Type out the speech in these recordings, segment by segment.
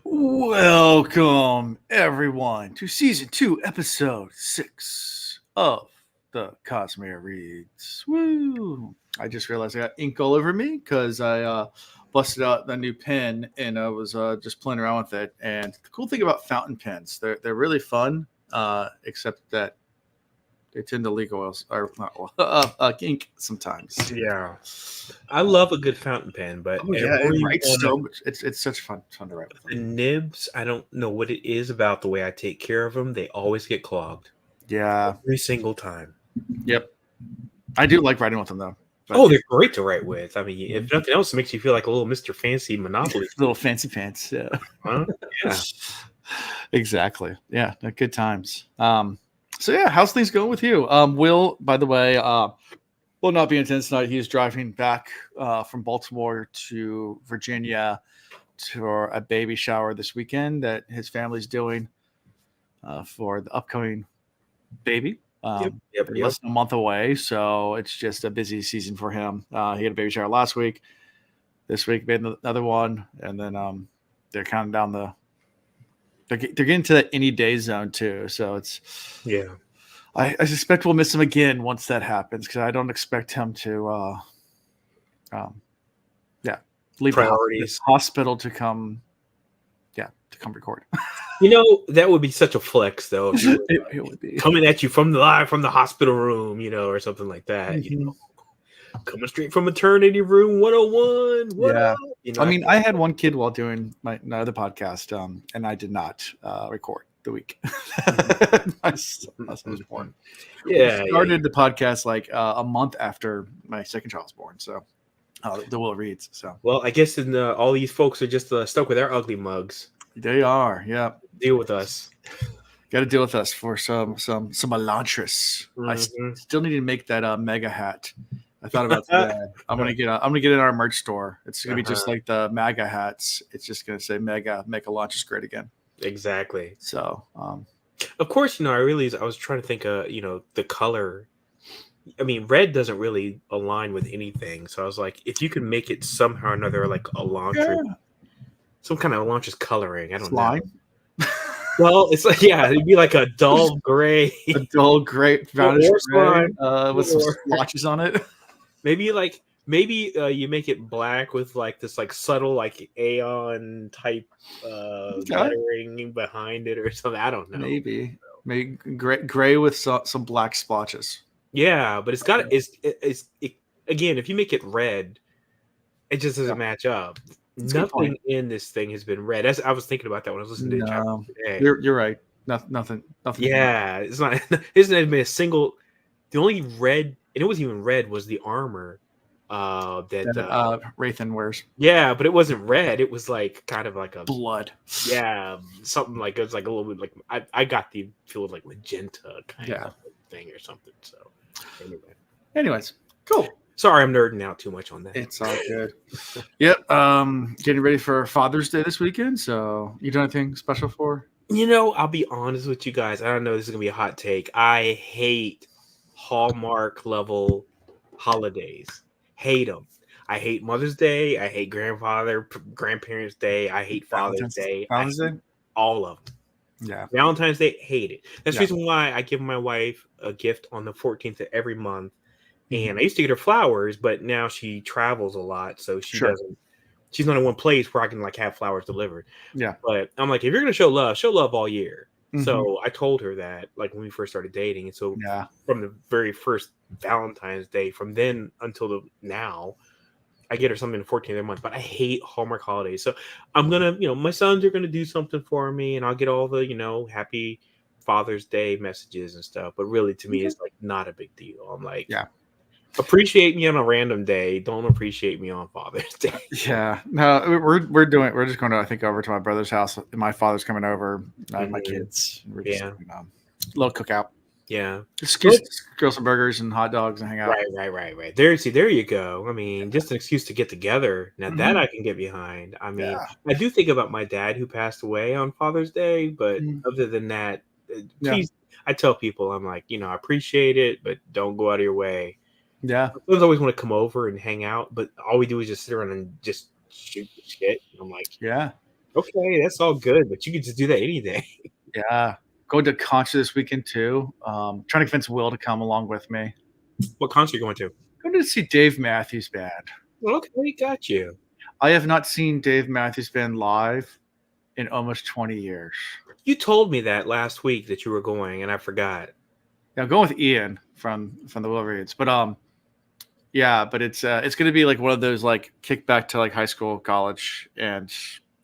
Welcome, everyone, to Season 2, Episode 6 of the Cosmere Reads. Woo! I just realized I got ink all over me because I busted out the new pen and I was just playing around with it. And the cool thing about fountain pens, they're really fun, except that they tend to leak oils or not oil, ink sometimes. Yeah, I love a good fountain pen, but Oh yeah, it writes so much. It's such fun to write with the them. nibs, I don't know what it is about the way I take care of them. They always get clogged Yeah. every single time. Yep. I do like writing with them though. But Oh, they're great to write with. I mean, if nothing else, it makes you feel like a little Mr. Fancy Monopoly. little fancy pants. Yeah. Huh? Yeah. Exactly. Yeah. Good times. So yeah, how's things going with you? Will, by the way, will not be in attendance tonight. He's driving back from Baltimore to Virginia for a baby shower this weekend that his family's doing for the upcoming baby. Yep. Less than a month away, so it's just a busy season for him. He had a baby shower last week. This week made another one, and then they're counting down the. They're getting to that any day zone too, so it's. Yeah. I suspect we'll miss him again once that happens because I don't expect him to. Leave Priorities. the hospital to come. Yeah, to come record. You know, that would be such a flex, though. If you were, It would be coming at you from the hospital room, or something like that. Mhm. Coming straight from maternity room 101. What Yeah. up? I mean, I had one kid while doing my other podcast, and I did not record the week. my son was born. Yeah, We started the podcast like a month after my second child was born. So the Will Reads. So well, I guess all these folks are just stuck with their ugly mugs. they are. Yeah. Deal with us. Got to deal with us for some Elantris. I still need to make that mega hat. I thought about that. I'm gonna get it in our merch store. It's gonna be just like the MAGA hats. It's just gonna say "Mega, make Elantris great again." Exactly. So, of course, I was trying to think of the color. I mean, red doesn't really align with anything. So I was like, if you could make it somehow or another like Elantris, some kind of Elantris coloring. I don't know. Well, it's like it'd be like a dull gray, brownish gray with some splotches on it. Maybe you make it black with like this like subtle like Aeon type lettering behind it or something. I don't know. Maybe gray with some black splotches. Yeah, but it's again, if you make it red, it just doesn't match up. Nothing in this thing has been red. As I was thinking about that when I was listening to the chapter today. You're right. Nothing. Yeah, it's not. Isn't been a single. The only red, and it wasn't even red, was the armor that Wraithen wears. Yeah, but it wasn't red. It was like kind of like a blood. Yeah, something like it was like a little bit like I got the feel of like magenta kind of thing or something. So anyways, cool. Sorry, I'm nerding out too much on that. It's all good. Yep. Getting ready for Father's Day this weekend. So, you doing anything special for? I'll be honest with you guys. I don't know. This is gonna be a hot take. I hate Hallmark level holidays. Hate them. I hate Mother's Day. I hate Grandparents' Day. I hate Father's Day. All of them. Yeah. Valentine's Day, hate it. That's the reason why I give my wife a gift on the 14th of every month. And I used to get her flowers, but now she travels a lot, so she doesn't. She's not in one place where I can like have flowers delivered. Yeah. But I'm like, if you're gonna show love all year. So I told her that like when we first started dating, and so from the very first Valentine's Day, from then until now, I get her something the 14th of the month. But I hate Hallmark holidays, so I'm gonna, my sons are gonna do something for me, and I'll get all the happy Father's Day messages and stuff. But really, to me, it's like not a big deal. I'm like, appreciate me on a random day. Don't appreciate me on Father's Day. Yeah. No, we're just going to, I think, over to my brother's house. My father's coming over. My kids. We're just doing a little cookout. Yeah. Just grill some burgers and hot dogs and hang out. Right. There you go. I mean, just an excuse to get together. Now that I can get behind. I mean, I do think about my dad who passed away on Father's Day, but other than that, please, I tell people, I'm like, I appreciate it, but don't go out of your way. Yeah. I always want to come over and hang out, but all we do is just sit around and just shoot the shit. And I'm like, Okay, that's all good, but you can just do that any day. Yeah. Going to concert this weekend too. Trying to convince Will to come along with me. What concert are you going to? Going to see Dave Matthews Band. Okay, got you. I have not seen Dave Matthews Band live in almost 20 years. You told me that last week that you were going, and I forgot. Yeah, I'm going with Ian from the Will Reads, but yeah, but it's going to be like one of those like kick back to like high school, college, and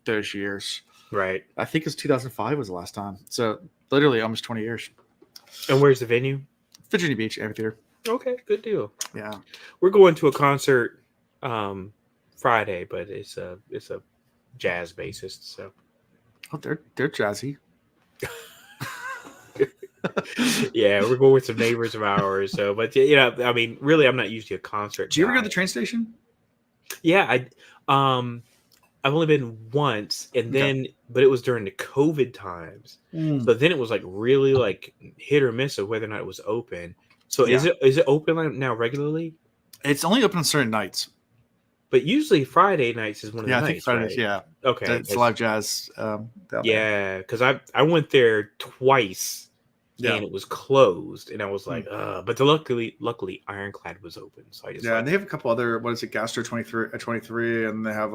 those years. Right. I think it's 2005 was the last time. So literally almost 20 years. And where's the venue? Virginia Beach Amphitheater. Okay, good deal. Yeah, we're going to a concert Friday, but it's a jazz bassist. So, they're jazzy. Yeah, we're going with some neighbors of ours. So, but I mean, really, I'm not usually a concert. Do you ever go to the train station? Yeah, I've only been once, and then but it was during the COVID times. So then it was like really like hit or miss of whether or not it was open. So is it open now regularly? It's only open on certain nights. But usually Friday nights is one of the nights. I think Fridays, right? yeah. Okay. It's live jazz. Yeah, because I went there twice and it was closed, and I was like, but luckily Ironclad was open. So I just and they have a couple other, what is it, Gastro 23, and they have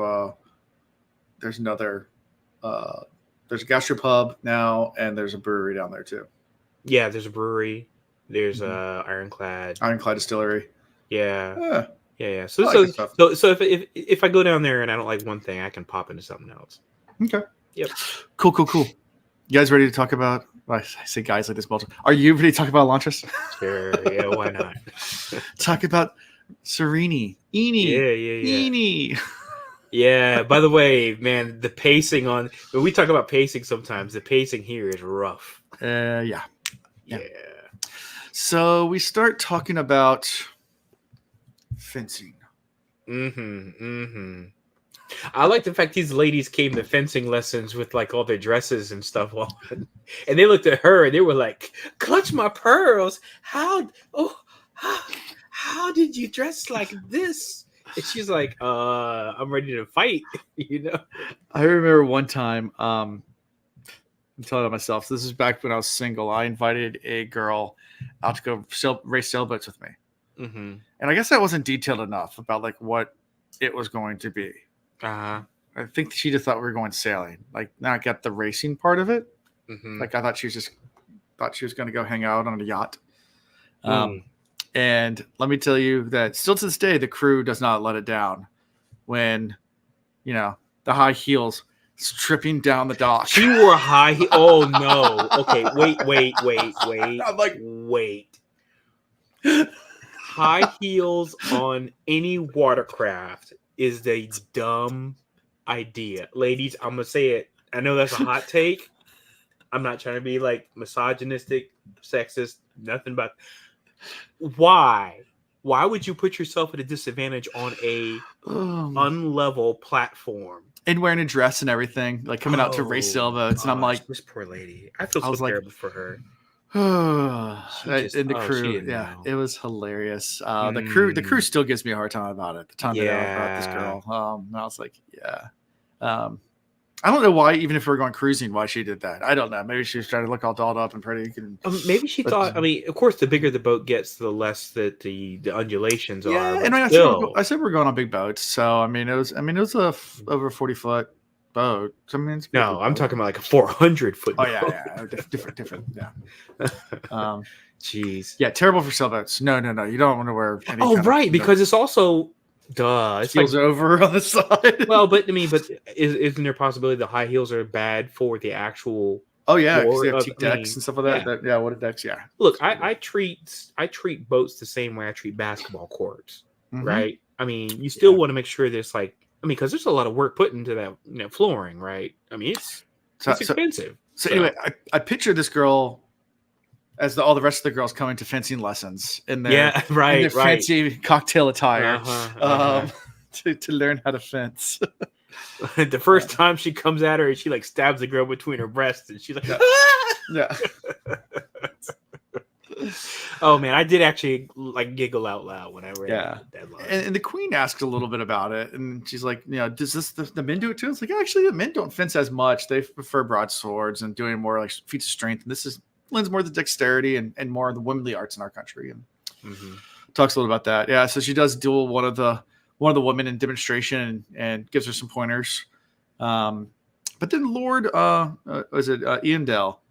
there's another there's a gastropub now, and there's a brewery down there too. Yeah, there's a brewery. There's Ironclad Distillery. Yeah. Yeah. So if I go down there and I don't like one thing, I can pop into something else. Okay. Yep. Cool. You guys ready to talk about? I say guys like this multiple. Are you ready to talk about Elantris? Sure. Yeah. Why not? Talk about Serini. Eenie. Yeah. Eenie. Yeah. By the way, man, the pacing when we talk about pacing sometimes, the pacing here is rough. Yeah. Yeah. So we start talking about fencing. I like the fact these ladies came to fencing lessons with like all their dresses and stuff on, and they looked at her and they were like, "Clutch my pearls! How did you dress like this?" And she's like, "I'm ready to fight." I remember one time, I'm telling it myself. So this is back when I was single. I invited a girl out to go race sailboats with me. And I guess that wasn't detailed enough about like what it was going to be. I think she just thought we were going sailing, like not get the racing part of it. Like I thought she was going to go hang out on a yacht. And let me tell you that still to this day, the crew does not let it down when, the high heels stripping down the dock. She wore high heels. Oh no. Okay. Wait. I'm like, wait. High heels on any watercraft is a dumb idea. Ladies, I'm going to say it. I know that's a hot take. I'm not trying to be like misogynistic, sexist, nothing but why? Why would you put yourself at a disadvantage on a unlevel platform? And wearing a dress and everything, like coming out to race sailboats. And I'm like, this poor lady. I feel so terrible for her. And the crew, it was hilarious. The crew still gives me a hard time about it. The time they know about this girl, and I was like, I don't know why. Even if we're going cruising, why she did that, I don't know. Maybe she was trying to look all dolled up and pretty. Maybe she thought. I mean, of course, the bigger the boat gets, the less that the undulations are. Yeah, and I said we're going on big boats, so I mean it was a over 40-foot boat. So, I mean, I'm talking about like a 400-foot boat. Oh yeah, different. Yeah. Jeez. Yeah, terrible for sailboats. No. You don't want to wear. Any because it's also. It's heels like, over on the side. Well, but isn't there a possibility the high heels are bad for the actual? Oh yeah, because they have teak decks and stuff like that. Yeah, what decks? Yeah. Look, I treat boats the same way I treat basketball courts, right? I mean, you still want to make sure there's like, because there's a lot of work put into that, flooring, right? I mean, it's expensive. So anyway, I picture this girl as all the rest of the girls coming to fencing lessons in their fancy cocktail attire to learn how to fence. The first time she comes at her, she like stabs the girl between her breasts, and she's like, yeah. Oh man, I did actually like giggle out loud when I read that line. And the queen asks a little bit about it, and she's like, does this the men do it too? It's like, actually, the men don't fence as much. They prefer broadswords and doing more like feats of strength. And this lends more to the dexterity and more of the womanly arts in our country. And talks a little about that. Yeah, so she does duel one of the women in demonstration and gives her some pointers. But then Lord, was it Ian Dell?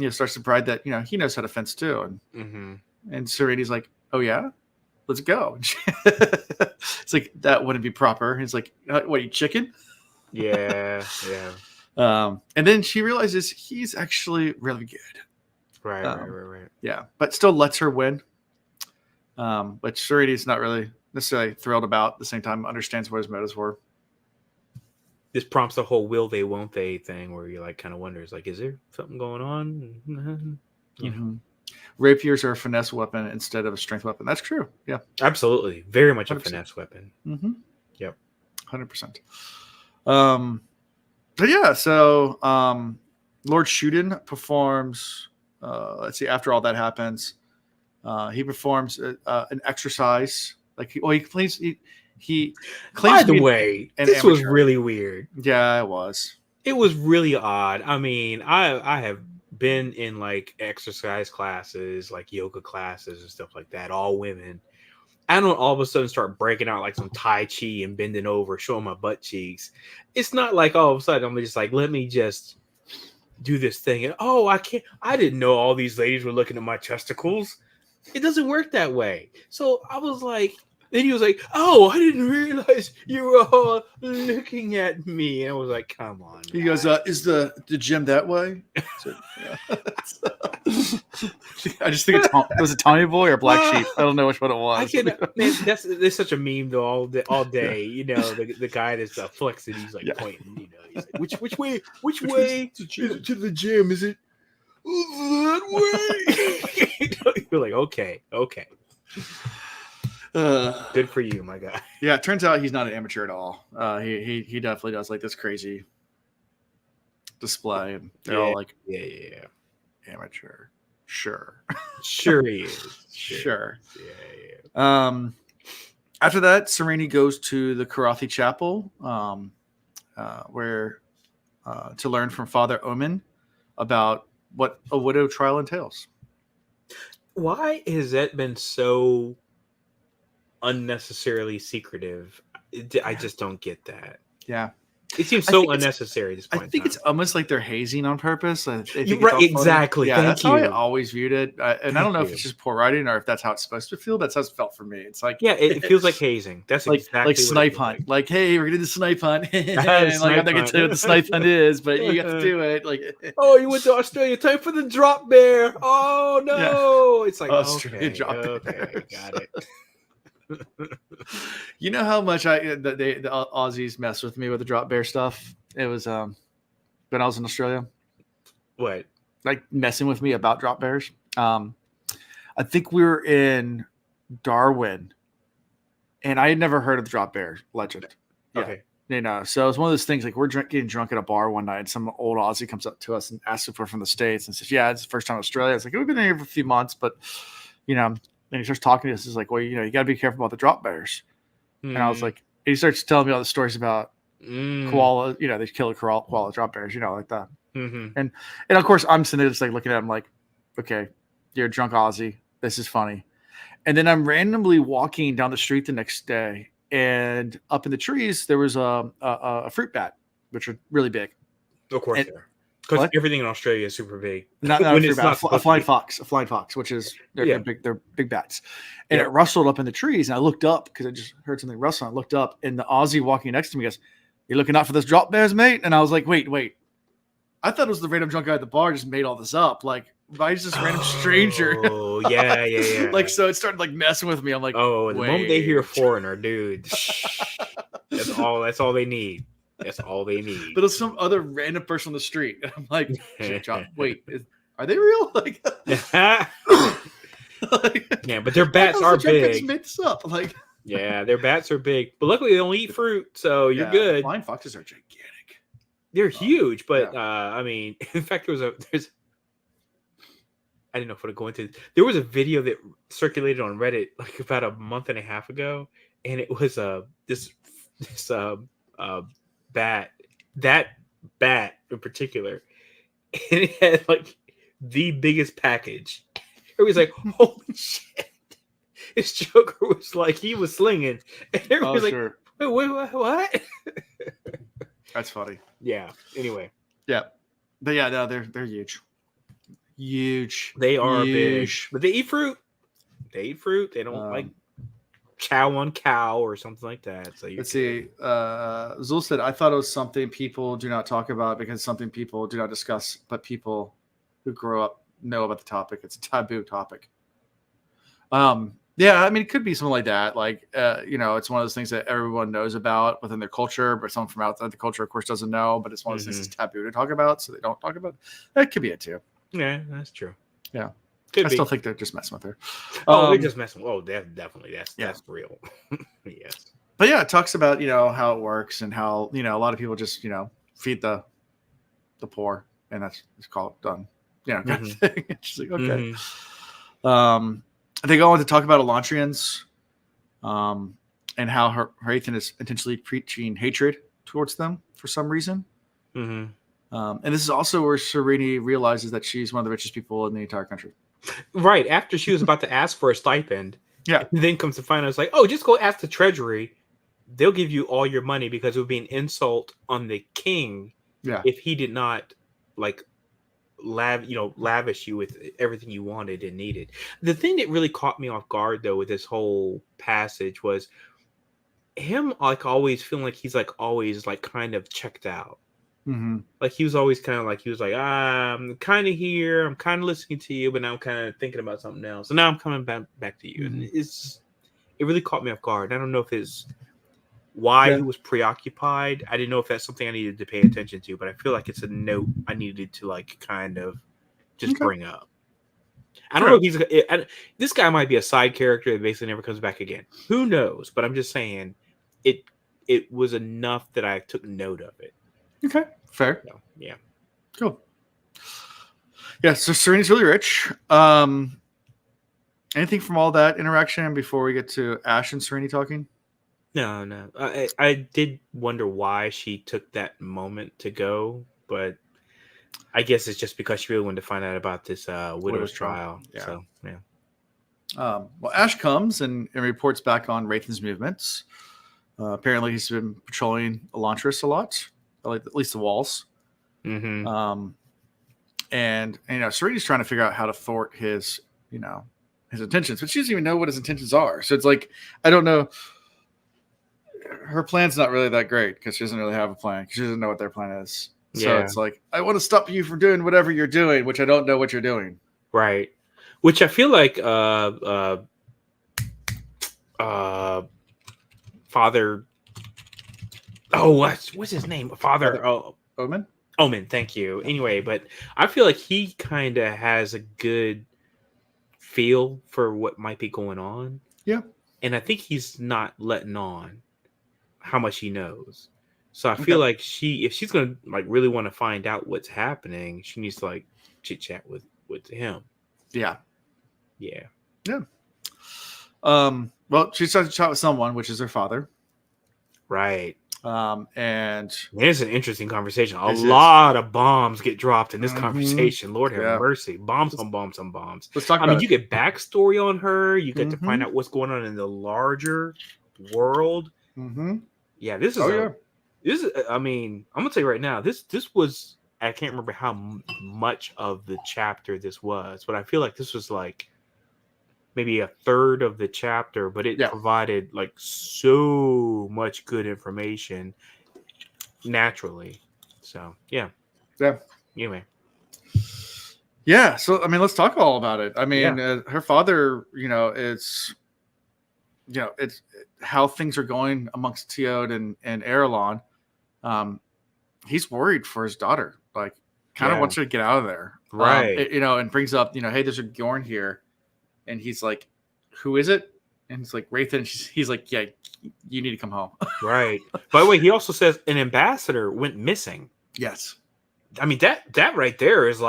Starts to pride that he knows how to fence too, and Serenity's like, oh yeah, let's go. It's like, that wouldn't be proper. He's like, what are you, chicken? Yeah. And then she realizes he's actually really good. Right. Yeah, but still lets her win. But Serenity's not really necessarily thrilled about. At the same time, understands what his motives were. This prompts the whole will they, won't they thing where you like kind of wonders, like, is there something going on? Rapiers are a finesse weapon instead of a strength weapon. That's true. Yeah. Absolutely. Very much 100%. A finesse weapon. Yep. 100%. But yeah, so Lord Shuden performs, let's see, after all that happens, he performs an exercise. Like, he claims he claims. By the way, this was really weird. Yeah, it was. It was really odd. I mean, I have been in like exercise classes, like yoga classes and stuff like that, all women. I don't all of a sudden start breaking out like some Tai Chi and bending over, showing my butt cheeks. It's not like all of a sudden I'm just like, let me just do this thing. And I didn't know all these ladies were looking at my testicles. It doesn't work that way. So I was like, then he was like, oh, I didn't realize you were all looking at me. And I was like, come on. He goes, is the gym that way? So, yeah. I just think it was a Tommy Boy or Black Sheep. I don't know which one it was. Man, there's such a meme though all day. The guy that's flexing, he's like pointing. He's like, which way to the gym? Is it that way? You're like, okay. Good for you, my guy. Yeah, it turns out he's not an amateur at all. He definitely does like this crazy display, and they're all like, yeah, amateur. Sure he is. Sure. Yeah. After that, Sereni goes to the Karathi Chapel, where to learn from Father Omen about what a widow trial entails. Why has that been so unnecessarily secrettive? I just don't get that. Yeah. It seems so unnecessary at this point. I think it's almost like they're hazing on purpose. Exactly. Yeah, that's how I always viewed it. And I don't know if it's just poor writing or if that's how it's supposed to feel. That's how it felt for me. It's like, yeah, it feels like hazing. That's like, exactly like snipe hunt. Like, hey, we're gonna do the snipe hunt. And like, I'm not gonna tell you what the snipe hunt is, but you have to do it. Like, oh, you went to Australia. Time for the drop bear. Oh no! Yeah. It's like, Australia drop bear. Okay, got it. You know how much the Aussies mess with me with the drop bear stuff? It was when I was in Australia. What? Like messing with me about drop bears. I think we were in Darwin, and I had never heard of the drop bear legend. Okay. So it's one of those things like we're getting drunk at a bar one night, and some old Aussie comes up to us and asks if we're from the States and says, yeah, it's the first time in Australia. It's like, we've been here for a few months, but and he starts talking to us. He's like, well, you got to be careful about the drop bears. And I was like, he starts telling me all the stories about koala, they kill a koala drop bears, like that. And of course, I'm sitting there just like looking at him like, okay, you're a drunk Aussie. This is funny. And then I'm randomly walking down the street the next day, and up in the trees, there was a fruit bat, which are really big. Of course, because everything in Australia is super big. Not a flying fox, which is they're big bats. And it rustled up in the trees, and I looked up because I just heard something rustle. I looked up, and the Aussie walking next to me goes, "You looking out for this drop bears, mate?" And I was like, "Wait." I thought it was the random drunk guy at the bar just made all this up. Like, why is this random stranger? Oh, yeah. Like, so it started like messing with me. I'm like, the moment they hear foreigner, dude, that's all they need. That's all they need. But it's some other random person on the street. And I'm like, wait, are they real? Like, yeah, but their bats are big. Made this up. Like, yeah, their bats are big. But luckily they don't eat fruit, so you're good. Flying foxes are gigantic. They're huge, but I mean, in fact, there's I didn't know if I would go into. There was a video that circulated on Reddit like about a month and a half ago, and it was this bat, that bat in particular, and it had like the biggest package. It was like, holy shit! This Joker was like, he was slinging, and everybody was like, sure. wait, what? That's funny. Yeah. Anyway. Yeah, but yeah, no, they're huge. Huge. They are huge. big, but they eat fruit. They don't like chow on cow or something like that. So let's see. Zul said, "I thought it was something people do not talk about because something people do not discuss, but people who grow up know about the topic. It's a taboo topic." Yeah, I mean, it could be something like that. Like, it's one of those things that everyone knows about within their culture, but someone from outside the culture, of course, doesn't know. But it's one of those things that's taboo to talk about, so they don't talk about it. That could be it too. Yeah, that's true. Yeah, could I be. still think they're just messing with her. Oh, they're just messing. Oh, definitely. That's real. Yes. But yeah, it talks about how it works and how a lot of people just feed the poor, and that's just called done. Kind of thing. It's like okay. They go on to talk about Elantrians, and how Hrathen is intentionally preaching hatred towards them for some reason. Mm-hmm. And this is also where Sereni realizes that she's one of the richest people in the entire country. Right. After she was about to ask for a stipend. Yeah. Then comes to find out, it's like, oh, just go ask the treasury. They'll give you all your money because it would be an insult on the king if he did not lavish you with everything you wanted and needed. The thing that really caught me off guard though with this whole passage was him always feeling like he's always kind of checked out. Mm-hmm. Like he was always kind of I'm kind of here, I'm kind of listening to you, but now I'm kind of thinking about something else, and now I'm coming back to you. And it really caught me off guard. I don't know if it's why he was preoccupied. I didn't know if that's something I needed to pay attention to, but I feel like it's a note I needed to kind of just bring up. I don't know if this guy might be a side character that basically never comes back again. Who knows? But I'm just saying it was enough that I took note of it. Okay, fair. So, yeah. Cool. Yeah, so Serene's really rich. Anything from all that interaction before we get to Ash and Serene talking? No. I did wonder why she took that moment to go, but I guess it's just because she really wanted to find out about this widow's trial. Yeah. So, yeah. Well, Ash comes and reports back on Hrathen's movements. Apparently, he's been patrolling Elantris a lot, at least the walls. Mm-hmm. And Serene's trying to figure out how to thwart his intentions, but she doesn't even know what his intentions are. So it's like, I don't know. Her plan's not really that great because she doesn't really have a plan because she doesn't know what their plan is. So it's like, I want to stop you from doing whatever you're doing, which I don't know what you're doing. Right. Which I feel like Father. Oh, what's his name? Father Omen? Omen, thank you. Anyway, but I feel like he kind of has a good feel for what might be going on. Yeah. And I think he's not letting on how much he knows. So I feel like if she's going to really want to find out what's happening, she needs to chit chat with him. Yeah. Yeah. Yeah. Well, she starts to chat with someone, which is her father. Right. And it's an interesting conversation. A lot of bombs get dropped in this conversation. Lord have mercy. Bombs on bombs on bombs. Let's talk about you get backstory on her. You get to find out what's going on in the larger world. Mm-hmm. Yeah, this is I mean, I'm gonna tell you right now, this was, I can't remember how much of the chapter this was, but I feel like this was maybe a third of the chapter, but it provided so much good information naturally. So yeah. Anyway. Yeah. So I mean, let's talk all about it. I mean, her father, it's how things are going amongst Teod and Erelon. He's worried for his daughter. Kind of wants her to get out of there, right? And brings up, hey, there's a Bjorn here. And he's like, who is it? And he's like, Hrathen. He's like, yeah, you need to come home. Right. By the way, he also says an ambassador went missing. Yes. I mean, that right there is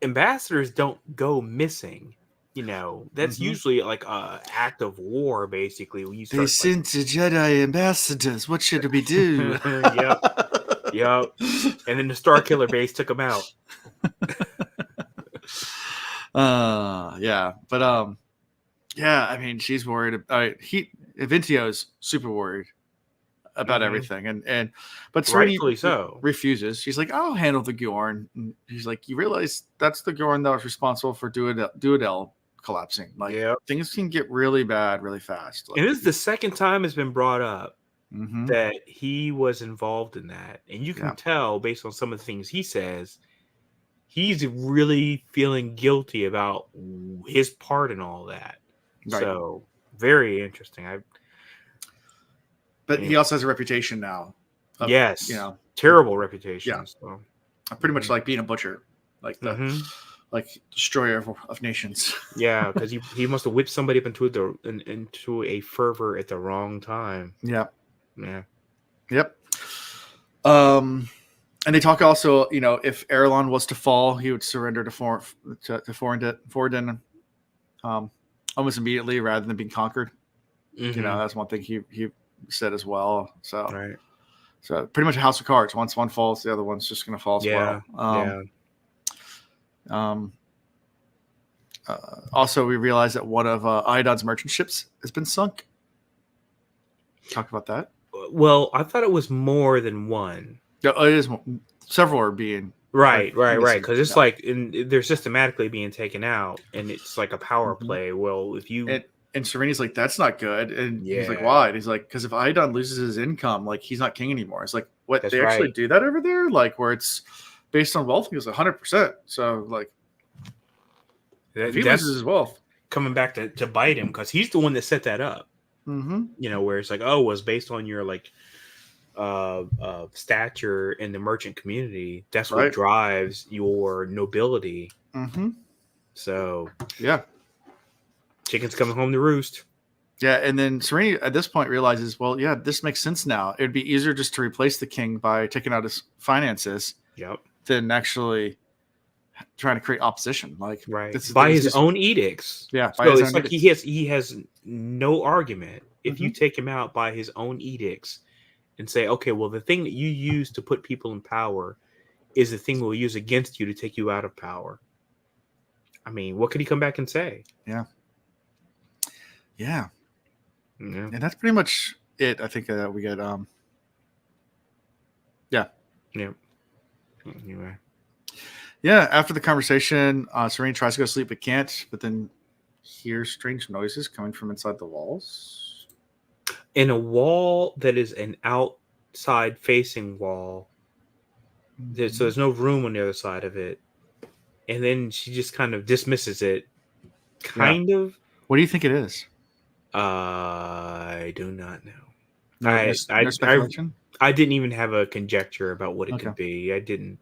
ambassadors don't go missing. You know, that's usually like a act of war, basically. When you They start like, sent the Jedi ambassadors. What should we do? yep, yep. And then the Star Killer base took them out. Yeah, but yeah. I mean, she's worried. Vintio's super worried about everything, but Serenity Rightfully so. refuses. She's like, "I'll handle the Gorn." And she's like, "You realize that's the Gorn that was responsible for Duadel collapsing. Like, things can get really bad really fast." Like, and this is the second time it's been brought up that he was involved in that, and you can tell based on some of the things he says, he's really feeling guilty about his part in all that. Right. So very interesting. But he also has a reputation now. Yes, terrible reputation. Yeah, so. Pretty much like being a butcher, like the like destroyer of nations. Yeah, because he must have whipped somebody up into a fervor at the wrong time. Yeah. Yep. And they talk also, if Erlon was to fall, he would surrender to Forden almost immediately rather than being conquered. That's one thing he said as well. So, so pretty much a house of cards. Once one falls, the other one's just going to fall as well. Also, we realized that one of Iodon's merchant ships has been sunk. Talk about that. Well, I thought it was more than one. It is. Several are being right. Because it's like they're systematically being taken out, and it's like a power play. Well, if you and Serena's like, that's not good, and he's like, why? And he's like, because if Iodon loses his income, like he's not king anymore. It's like, what? That's they actually do that over there, like where it's based on wealth. He was 100%. So like, if he loses his wealth, coming back to bite him because he's the one that set that up. Where it's like, oh, it was based on your like stature in the merchant community. That's what drives your nobility. So yeah, chicken's coming home to roost. Yeah, and then Serena at this point realizes, well, yeah, this makes sense now. It'd be easier just to replace the king by taking out his finances, than actually trying to create opposition. Like by his own edicts. Yeah, so it's like edicts. he has no argument if you take him out by his own edicts and say, okay, well, the thing that you use to put people in power is the thing we'll use against you to take you out of power. I mean, what could he come back and say? Yeah. And that's pretty much it. I think we get Anyway. Yeah, after the conversation, Serena tries to go to sleep but can't, but then hears strange noises coming from inside the walls. In a wall that is an outside facing wall. So there's no room on the other side of it. And then she just kind of dismisses it. Kind of. What do you think it is? I do not know. No speculation? I didn't even have a conjecture about what it could be. I didn't.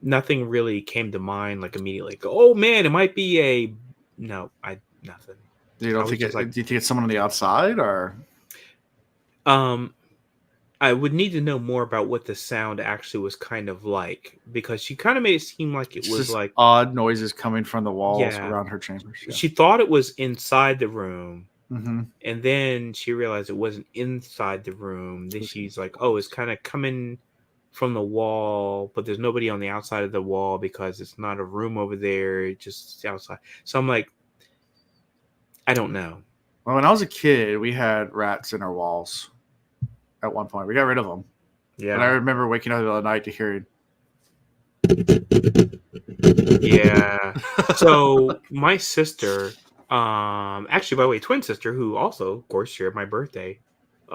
Nothing really came to mind like immediately. Like, oh man, it might be a. No, nothing. You don't think do you think it's someone on the outside or? I would need to know more about what the sound actually was kind of like because she kind of made it seem like it was like odd noises coming from the walls around her chambers. Yeah. She thought it was inside the room. And then she realized it wasn't inside the room. Then she's like, oh, it's kind of coming from the wall, but there's nobody on the outside of the wall because it's not a room over there. It's just outside. So I'm like, I don't know. Well, when I was a kid, we had rats in our walls at one point. We got rid of them. Yeah. And I remember waking up in the middle of the night to hear it. Yeah. So my sister... actually, by the way, twin sister, who also, of course, shared my birthday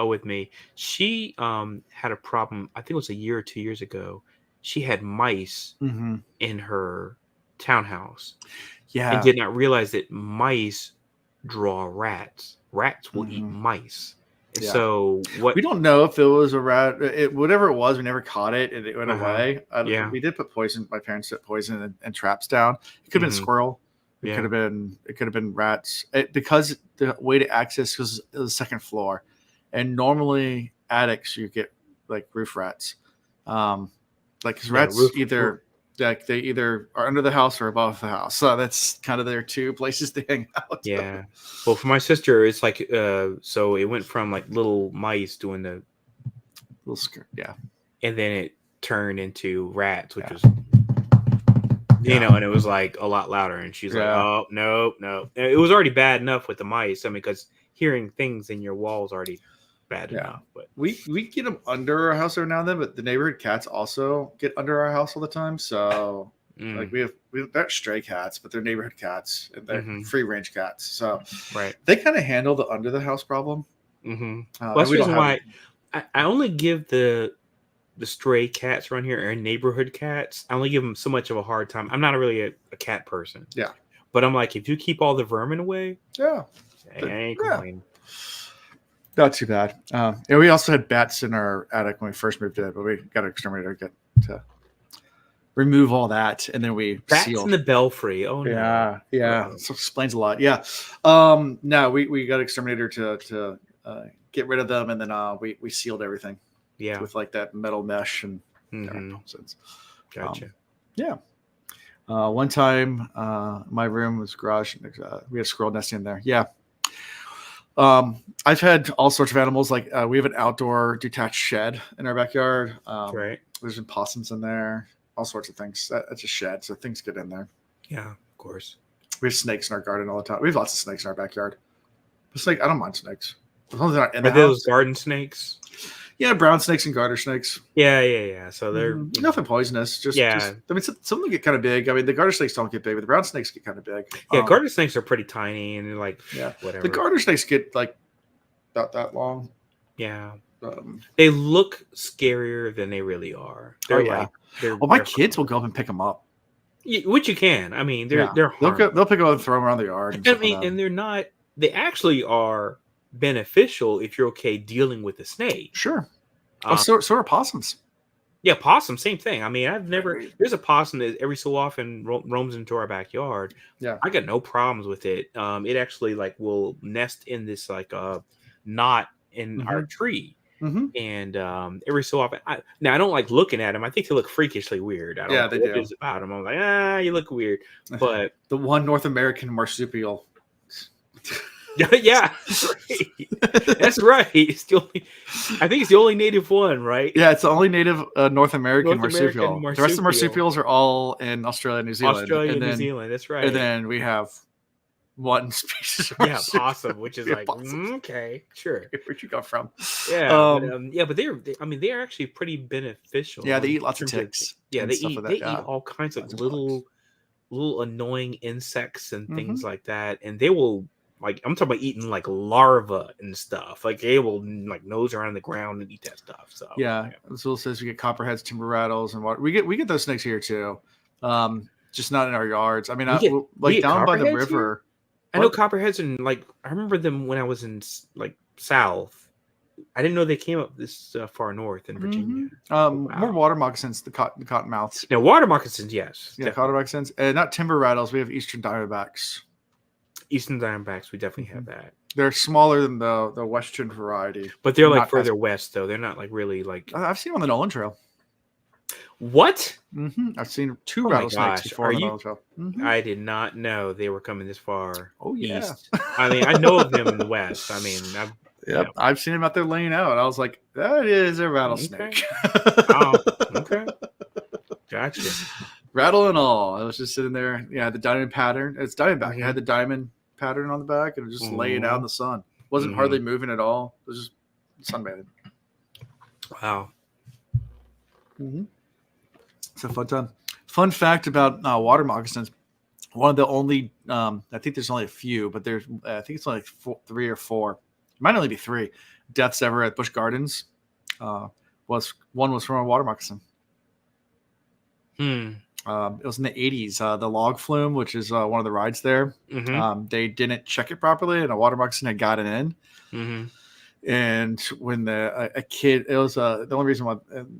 with me, she had a problem. I think it was a year or 2 years ago. She had mice in her townhouse. Yeah, and did not realize that mice draw rats. Rats will eat mice. Yeah. So what? We don't know if it was a rat. Whatever it was, we never caught it, and it went away. We did put poison. My parents put poison and traps down. It could have been squirrel. It could have been rats because the way to access was the second floor, and normally attics you get like roof rats, like because rats Like they either are under the house or above the house. So that's kind of their two places to hang out. Yeah. Well, for my sister, it's like so it went from like little mice doing the little skirt, yeah, and then it turned into rats, which was you know, and it was like a lot louder. And she's like, "Oh no, no!" And it was already bad enough with the mice. I mean, because hearing things in your walls already bad enough. But we get them under our house every now and then. But the neighborhood cats also get under our house all the time. So like we have they're stray cats, but they're neighborhood cats and they're free range cats. So they kind of handle the under the house problem. Well, that's the reason why I only give the stray cats around here and neighborhood cats. I only give them so much of a hard time. I'm not really a cat person. Yeah, but I'm like, if you keep all the vermin away, I ain't complaining. Not too bad. And we also had bats in our attic when we first moved in, but we got an exterminator to remove all that, and then we bats sealed. in the belfry. Oh no, yeah. So explains a lot. Yeah. No, we got an exterminator to get rid of them, and then we sealed everything. Yeah, with like that metal mesh and nonsense. Gotcha. One time, my room was garage. We had a squirrel nesting in there. Yeah. I've had all sorts of animals. Like we have an outdoor detached shed in our backyard. There's been possums in there. All sorts of things. That's a shed, so things get in there. Yeah, of course. We have snakes in our garden all the time. We have lots of snakes in our backyard. I don't mind snakes. As long as they're not in the house. Those garden snakes? Yeah, brown snakes and garter snakes. Yeah. So they're nothing poisonous. Just I mean, some of them get kind of big. I mean, the garter snakes don't get big, but the brown snakes get kind of big. Yeah, garter snakes are pretty tiny and like whatever. The garter snakes get like about that long. Yeah, they look scarier than they really are. They're my kids will go up and pick them up. Which you can. I mean, they'll pick them up and throw them around the yard. And they're not. They actually are beneficial if you're okay dealing with the snake. Sure. So are possums. Yeah, possum, same thing. I mean, there's a possum that every so often roams into our backyard. Yeah. I got no problems with it. It actually like will nest in this like knot in our tree. And every so often, I don't like looking at them. I think they look freakishly weird. I don't know what it is about them. I'm like, you look weird. But the one North American marsupial. Yeah, that's right. It's the only, I think it's the only native one, right? Yeah, it's the only native North American marsupial. The rest of the marsupials are all in Australia, New Zealand. New Zealand. That's right. And then we have one species of marsupial. Possum, which is like okay, sure. Where'd you go from? Yeah, but they're actually pretty beneficial. Yeah, they eat lots of ticks. They eat all kinds of little annoying insects and things like that, and they will. Like I'm talking about eating like larvae and stuff. Like they will like nose around the ground and eat that stuff. So Azul says we get copperheads, timber rattles, and water. We get those snakes here too. Just not in our yards. I mean, down by the river. I know copperheads, and like I remember them when I was in like South. I didn't know they came up this far north in Virginia. More water moccasins, the cottonmouths. Now water moccasins, yes. Yeah, water moccasins, and not timber rattles. We have eastern diamondbacks. Eastern diamondbacks, we definitely have that. They're smaller than the western variety, but they're like further west, though. They're not like really like. I've seen them on the Nolan Trail. What? I've seen two rattlesnakes before on the Nolan Trail. I did not know they were coming this far. East. I mean, I know of them in the west. I mean, I've seen them out there laying out. I was like, that is a rattlesnake. Okay. Gotcha. Rattle and all. I was just sitting there. Yeah, the diamond pattern. It's diamondback. It had the diamond pattern on the back, and it was just laying out in the sun. Wasn't hardly moving at all. It was just sunbathing. Wow. It's a fun time. Fun fact about water moccasins. One of the only, I think there's only a few, but I think it's only like 3 or 4. It might only be 3 deaths ever at Busch Gardens. One was from a water moccasin. It was in the 80s. The log flume, which is one of the rides there, they didn't check it properly, and a water moccasin had gotten in. And when a kid, it was the only reason why.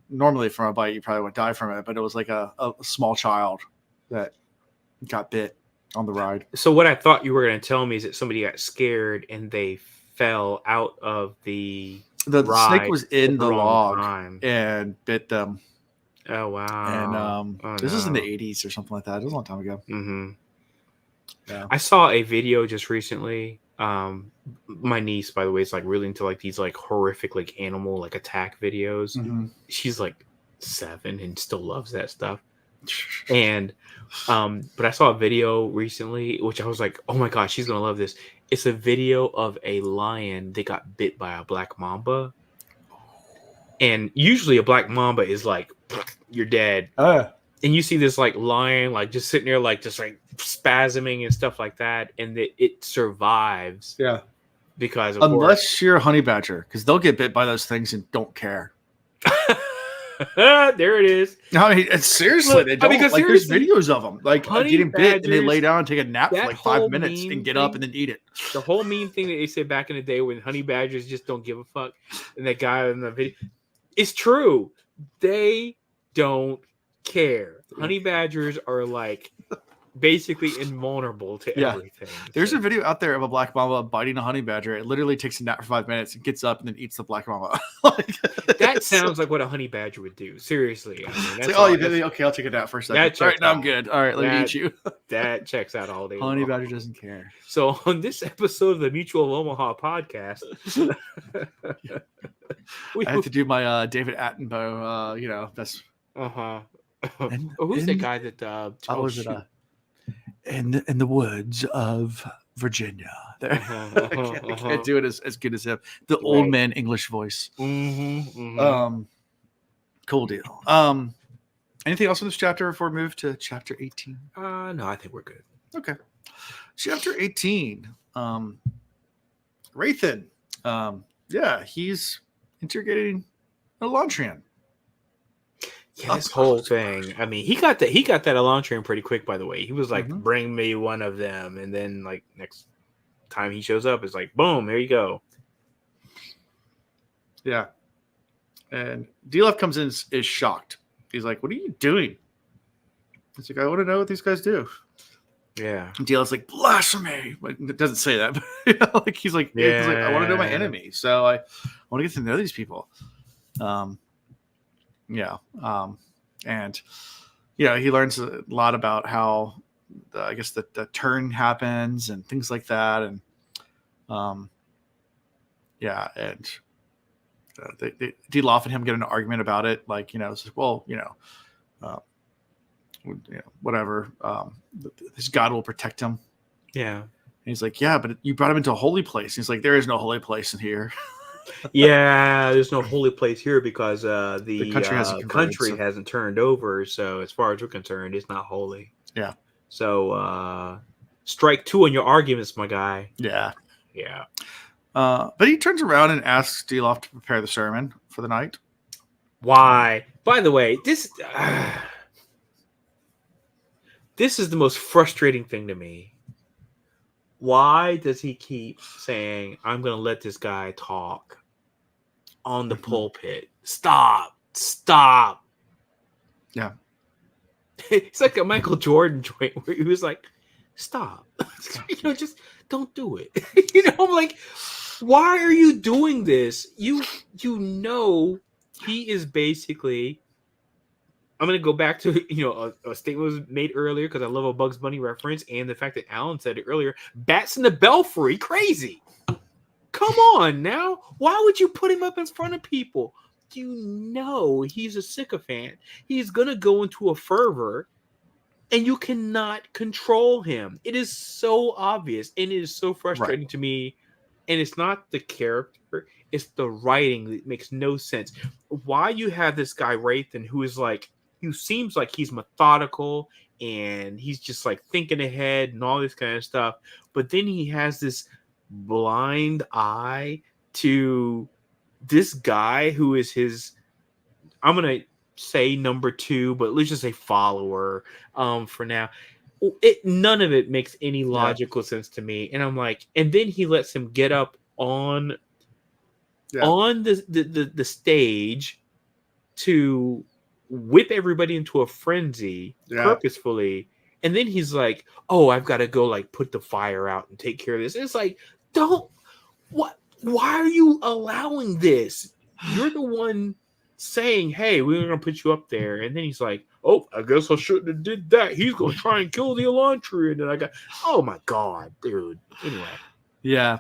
Normally, from a bite, you probably would die from it, but it was like a small child that got bit on the ride. So what I thought you were going to tell me is that somebody got scared and they fell out of the snake was in the log and bit them. Oh wow! And this is in the 80s or something like that. It was a long time ago. Mm-hmm. Yeah. I saw a video just recently. My niece, by the way, is like really into like these like horrific like animal like attack videos. Mm-hmm. She's like 7 and still loves that stuff. And but I saw a video recently which I was like, oh my god, she's gonna love this. It's a video of a lion that got bit by a black mamba. And usually a black mamba is like, you're dead. And you see this like lion like just sitting there like just like spasming and stuff like that, and it survives. Yeah. Because unless you're a honey badger, because they'll get bit by those things and don't care. There it is. No, I mean, seriously, they don't. Like, there's videos of them, like getting bit, and they lay down and take a nap for like 5 minutes and get up and then eat it. The whole meme thing that they said back in the day when honey badgers just don't give a fuck, and that guy in the video, it's true. They don't care. Honey badgers are like basically invulnerable to everything. There's a video out there of a black mamba biting a honey badger. It literally takes a nap for 5 minutes and gets up and then eats the black mamba. That sounds like what a honey badger would do. Seriously. I mean, that's like, oh, you did it? Okay, I'll take a nap for a second. All right, now I'm good. All right, let me eat you. That checks out all day. Honey badger doesn't care. So on this episode of the Mutual of Omaha podcast, I have to do my David Attenborough, that's who's the guy that was it in the woods of Virginia? There. I can't do it as good as him. The old man English voice. Cool deal. Anything else in this chapter before we move to chapter 18? No, I think we're good. Okay. Chapter 18. Rathan. He's interrogating Elantrian. Yeah, this whole thing. I mean, he got that Elantris pretty quick, by the way. He was like, bring me one of them. And then like next time he shows up, it's like, boom, there you go. Yeah. And Dilaf comes in is shocked. He's like, what are you doing? He's like, I want to know what these guys do. Yeah. And Dilaf's like, blasphemy. But it doesn't say that. But he's like, I want to know my enemy. So I want to get to know these people. And he learns a lot about how the turn happens and things like that. And Dilaf and him get an argument about it. Like, it's like, whatever. His God will protect him. Yeah. And he's like, yeah, but you brought him into a holy place. And he's like, there is no holy place in here. Yeah, there's no holy place here because the country hasn't turned over. So as far as we're concerned, it's not holy. Yeah. So strike 2 on your arguments, my guy. Yeah. Yeah. But he turns around and asks Dilaf to prepare the sermon for the night. Why? By the way, this is the most frustrating thing to me. Why does he keep saying, I'm going to let this guy talk on the pulpit? Stop. Yeah. It's like a Michael Jordan joint where he was like, stop. Just don't do it. I'm like, why are you doing this? You he is basically, I'm going to go back to, a statement was made earlier because I love a Bugs Bunny reference and the fact that Alan said it earlier. Bats in the belfry, crazy. Come on now. Why would you put him up in front of people? He's a sycophant. He's going to go into a fervor and you cannot control him. It is so obvious and it is so frustrating to me. And it's not the character, it's the writing that makes no sense. Why you have this guy Rathan who seems like he's methodical and he's just like thinking ahead and all this kind of stuff. But then he has this blind eye to this guy who is his, I'm going to say number 2, but let's just say follower for now. None of it makes any logical sense to me. And I'm like, and then he lets him get up on the stage to whip everybody into a frenzy purposefully, and then he's like, oh, I've got to go like put the fire out and take care of this. And it's like, why are you allowing this? You're the one saying, "Hey, we were gonna put you up there," and then he's like, "Oh, I guess I shouldn't have did that. He's gonna try and kill the Elantris," and then I got, oh my god, dude. Anyway, yeah,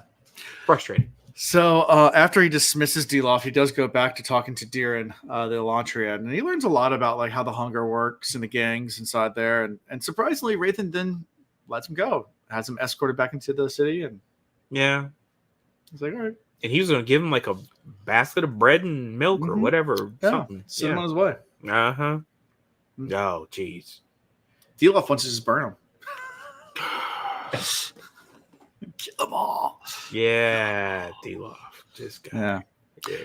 frustrating. So after he dismisses Dilaf, he does go back to talking to Diren, the Elantriad, and he learns a lot about like how the hunger works and the gangs inside there. And surprisingly, Rathan then lets him go, has him escorted back into the city, and yeah, he's like, all right. And he was going to give him like a basket of bread and milk or whatever, something. Send him on his way. Oh, jeez. Dilaf wants to just burn him. Kill them all. Yeah, Dilaf. Yeah.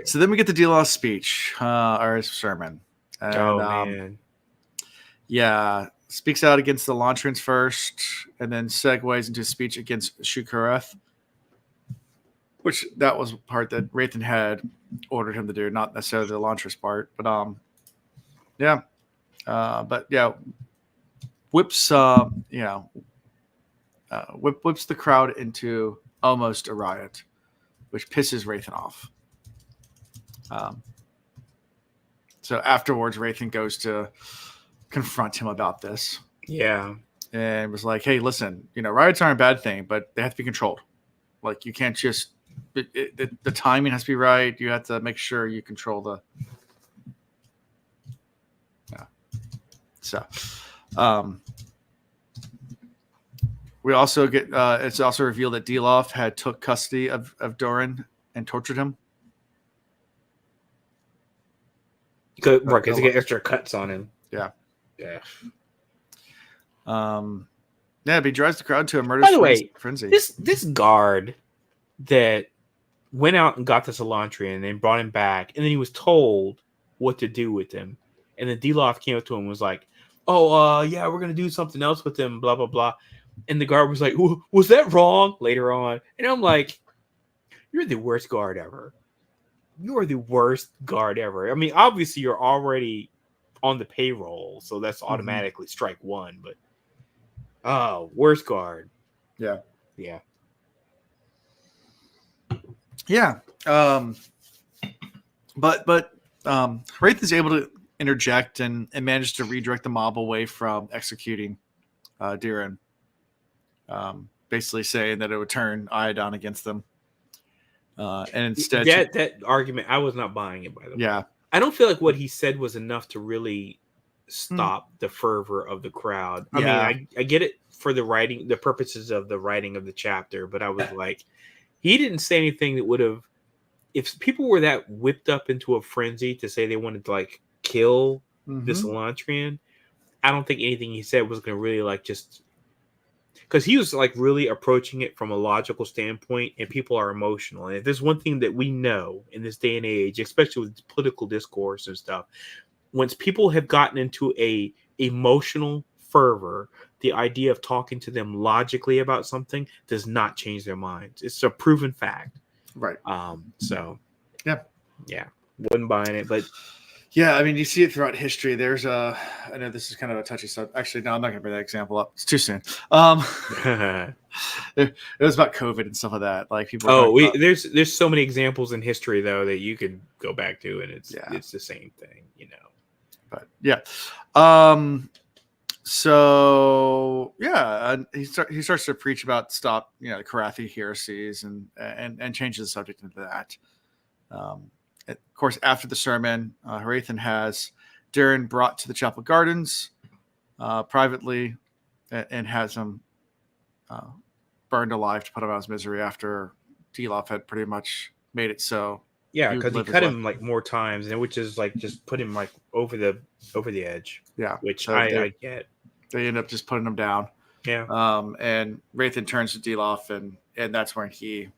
So then we get the Dilaf's speech, or his sermon. And, man. Yeah. Speaks out against the Elantrians first, and then segues into a speech against Shukareth, which that was part that Rathan had ordered him to do, not necessarily the Elantris part. But whips whips the crowd into almost a riot, which pisses Rathan off. So afterwards, Rathan goes to confront him about this. Yeah. And was like, hey, listen, riots aren't a bad thing, but they have to be controlled. Like, you can't just the timing has to be right. You have to make sure you control the. Yeah. So, we also get. It's also revealed that Dilaf had took custody of Doran and tortured him. Right, because he get extra cuts on him. Yeah. Yeah. But he drives the crowd to a murder frenzy. This guard that went out and got this Elantrian and then brought him back, and then he was told what to do with him. And then Dilaf came up to him and was like, "Oh, yeah, we're gonna do something else with him, blah blah blah." And the guard was like, "Was that wrong?" Later on, and I'm like, "You're the worst guard ever. You are the worst guard ever. I mean, obviously you're already on the payroll, so that's automatically strike one. But worst guard. Yeah. But Wraith is able to interject and manage to redirect the mob away from executing Diren. Basically saying that it would turn Iodon against them. And instead, that argument, I was not buying it, by the way. Yeah. I don't feel like what he said was enough to really stop the fervor of the crowd. I mean, I get it for the purposes of the writing of the chapter, but I was like, he didn't say anything that would have, if people were that whipped up into a frenzy to say they wanted to like kill this Elantrian, I don't think anything he said was going to really like just, because he was like really approaching it from a logical standpoint, and people are emotional. And if there's one thing that we know in this day and age, especially with political discourse and stuff, once people have gotten into a emotional fervor, the idea of talking to them logically about something does not change their minds. It's a proven fact. Right. So yeah, wasn't buying it, but yeah, I mean, you see it throughout history. There's I know this is kind of a touchy subject. Actually, no, I'm not going to bring that example up. It's too soon. It was about COVID and stuff like that. Like people. There's so many examples in history though that you could go back to, and it's the same thing, But yeah, so yeah, he starts to preach about stop, the Karathi heresies and changes the subject into that. Of course, after the sermon, Harathan has Diren brought to the chapel gardens privately and has him burned alive to put him out of his misery after Dilaf had pretty much made it so. Yeah, because he cut him like more times, and which is like just put him like over the edge. Yeah, which so I get. They end up just putting him down. Yeah. And Rathan turns to Dilaf, and that's when he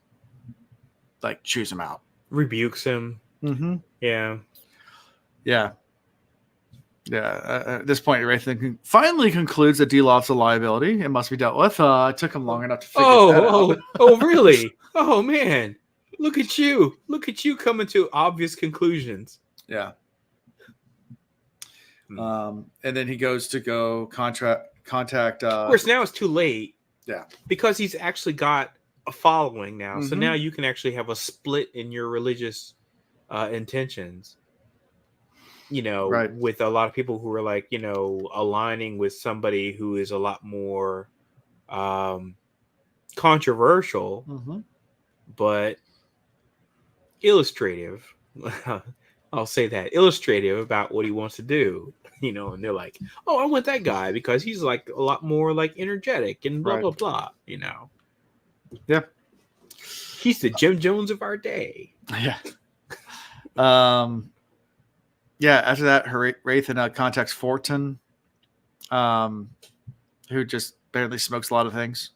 like chews him out, rebukes him. Mm-hmm. Yeah. At this point, Rathan finally concludes that Dilaf's a liability and must be dealt with. It took him long enough to figure that out. Oh, really? Oh, man. Look at you coming to obvious conclusions. Yeah. And then he goes to contact. Of course, now it's too late. Yeah. Because he's actually got a following now. So now you can actually have a split in your religious intentions. with a lot of people who are like, aligning with somebody who is a lot more controversial, but illustrative. I'll say that, illustrative about what he wants to do, and they're like, oh, I want that guy because he's like a lot more like energetic and blah, blah, blah, Yeah. He's the Jim Jones of our day. Yeah. After that, Wraithen contacts Fortin, who just barely smokes a lot of things.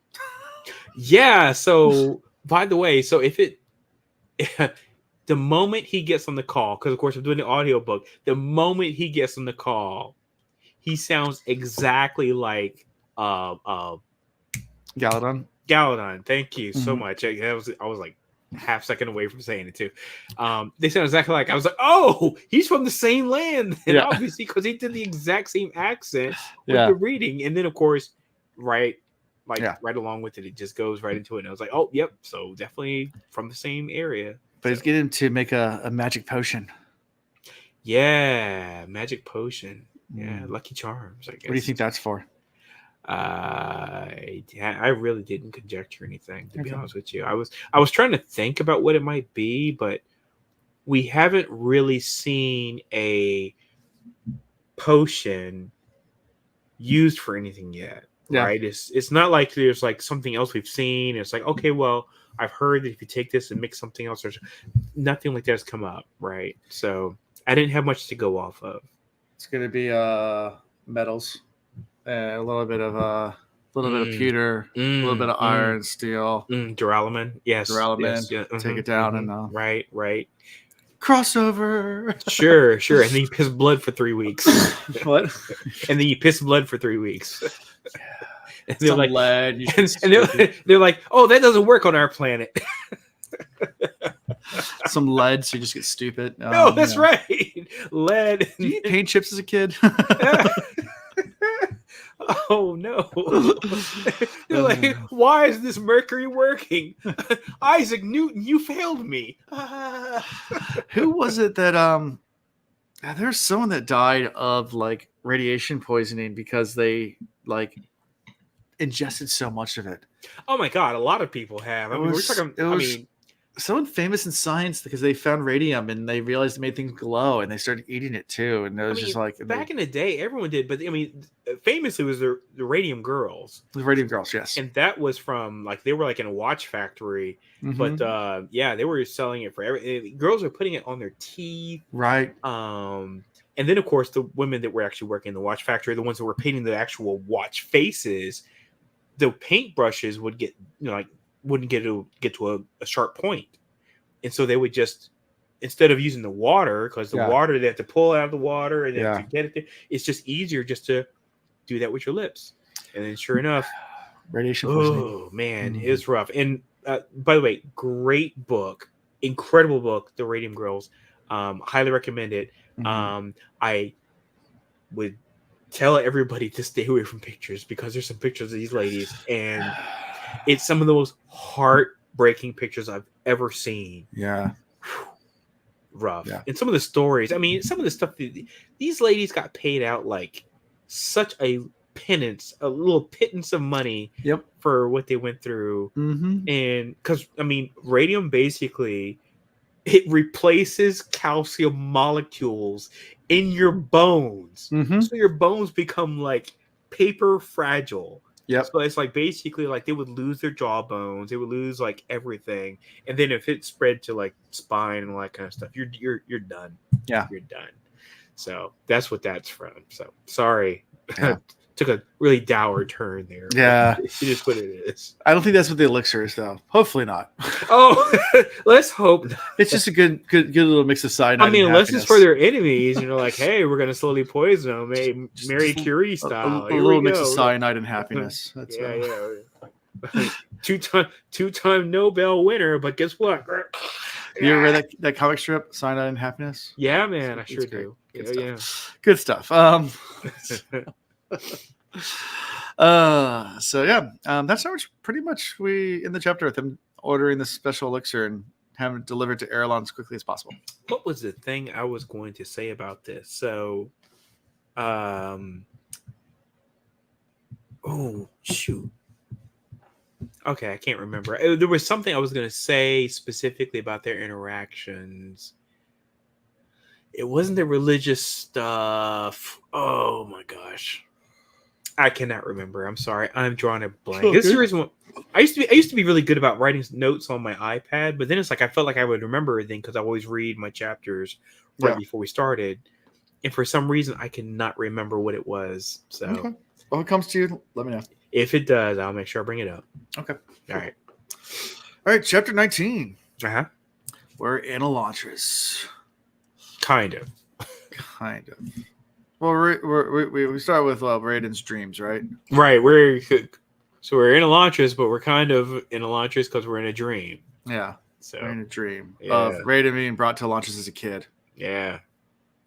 Yeah. So, by the way, so if the moment he gets on the call, because of course I'm doing the audiobook, the moment he gets on the call, he sounds exactly like Galadon. Thank you so much. I was like half second away from saying it too. They sound exactly like, I was like, oh, he's from the same land, and obviously because he did the exact same accent with the reading, and then of course, right along with it just goes right into it, and I was like, oh, yep, so definitely from the same area. But he's getting to make a magic potion. Yeah, magic potion. Yeah, Lucky Charms, I guess. What do you think that's for? I really didn't conjecture anything, to be honest with you. I was trying to think about what it might be, but we haven't really seen a potion used for anything yet, right? It's not like there's like something else we've seen. It's like, okay, well, I've heard that if you take this and mix something else, there's nothing like that has come up, right? So I didn't have much to go off of. It's going to be metals, a little bit of pewter, a little bit of iron, steel, duralumin. Yes, duralumin. Yes, take it down and right. Crossover. Sure. And then you piss blood for 3 weeks. What? And then you piss blood for 3 weeks. And they're like, lead. And they're like, oh, that doesn't work on our planet. Some lead, so you just get stupid. No, that's right. Lead. Did you eat paint chips as a kid? Oh no. They're like, why is this mercury working? Isaac Newton, you failed me. Who was it that there's someone that died of like radiation poisoning because they like ingested so much of it? Oh my god, a lot of people have. We're talking someone famous in science because they found radium and they realized it made things glow and they started eating it too. And it was just like back in the day, everyone did, but famously was the Radium Girls. The Radium Girls, yes. And that was from like they were like in a watch factory, but they were selling it for girls were putting it on their teeth, right? And then of course the women that were actually working in the watch factory, the ones that were painting the actual watch faces, the paintbrushes would get wouldn't get to a sharp point, and so they would just, instead of using the water, because the water they have to pull out of the water and then to get it there, it's just easier just to do that with your lips. And then sure enough, radiation poisoning. Oh man, it's rough. And by the way, great book, incredible book, The Radium Girls. Highly recommend it. I would tell everybody to stay away from pictures because there's some pictures of these ladies and it's some of the most heartbreaking pictures I've ever seen. Yeah. Rough. Yeah. And some of the stories, some of the stuff, these ladies got paid out like such a pittance, a little pittance of money for what they went through. And because, radium basically, it replaces calcium molecules in your bones. So your bones become like paper fragile. Yep. So it's like basically like they would lose their jawbones, they would lose like everything, and then if it spread to like spine and all that kind of stuff, you're done. Yeah, you're done. So that's what that's from. So sorry, took a really dour turn there. Yeah, it is what it is. I don't think that's what the elixir is, though. Hopefully not. Oh, let's hope not. It's just a good little mix of cyanide. Unless it's for their enemies, like, hey, we're gonna slowly poison them, Mary Curie style. A little mix of cyanide and happiness. That's two-time Nobel winner, but guess what? You ever read that comic strip, Cyanide and Happiness? Yeah, man, I sure do. Good stuff. That's how much pretty much we in the chapter with him ordering the special elixir and have it delivered to Erelon as quickly as possible. What was the thing I was going to say about this? So, oh shoot. Okay, I can't remember. There was something I was going to say specifically about their interactions. It wasn't the religious stuff. Oh my gosh, I cannot remember. I'm sorry. I'm drawing a blank. Okay. This is the reason why I used to be really good about writing notes on my iPad, but then it's like I felt like I would remember everything because I always read my chapters right before we started, and for some reason I cannot remember what it was. So, okay. Well, if it comes to you, let me know. If it does, I'll make sure I bring it up. Okay. All right. All right. Chapter 19. Uh-huh. We're in Elantris. Kind of. Well, we start with Raiden's dreams, right? Right. We're in Elantris, but we're kind of in Elantris because we're in a dream. Yeah. So we're in a dream of Raiden being brought to Elantris as a kid. Yeah.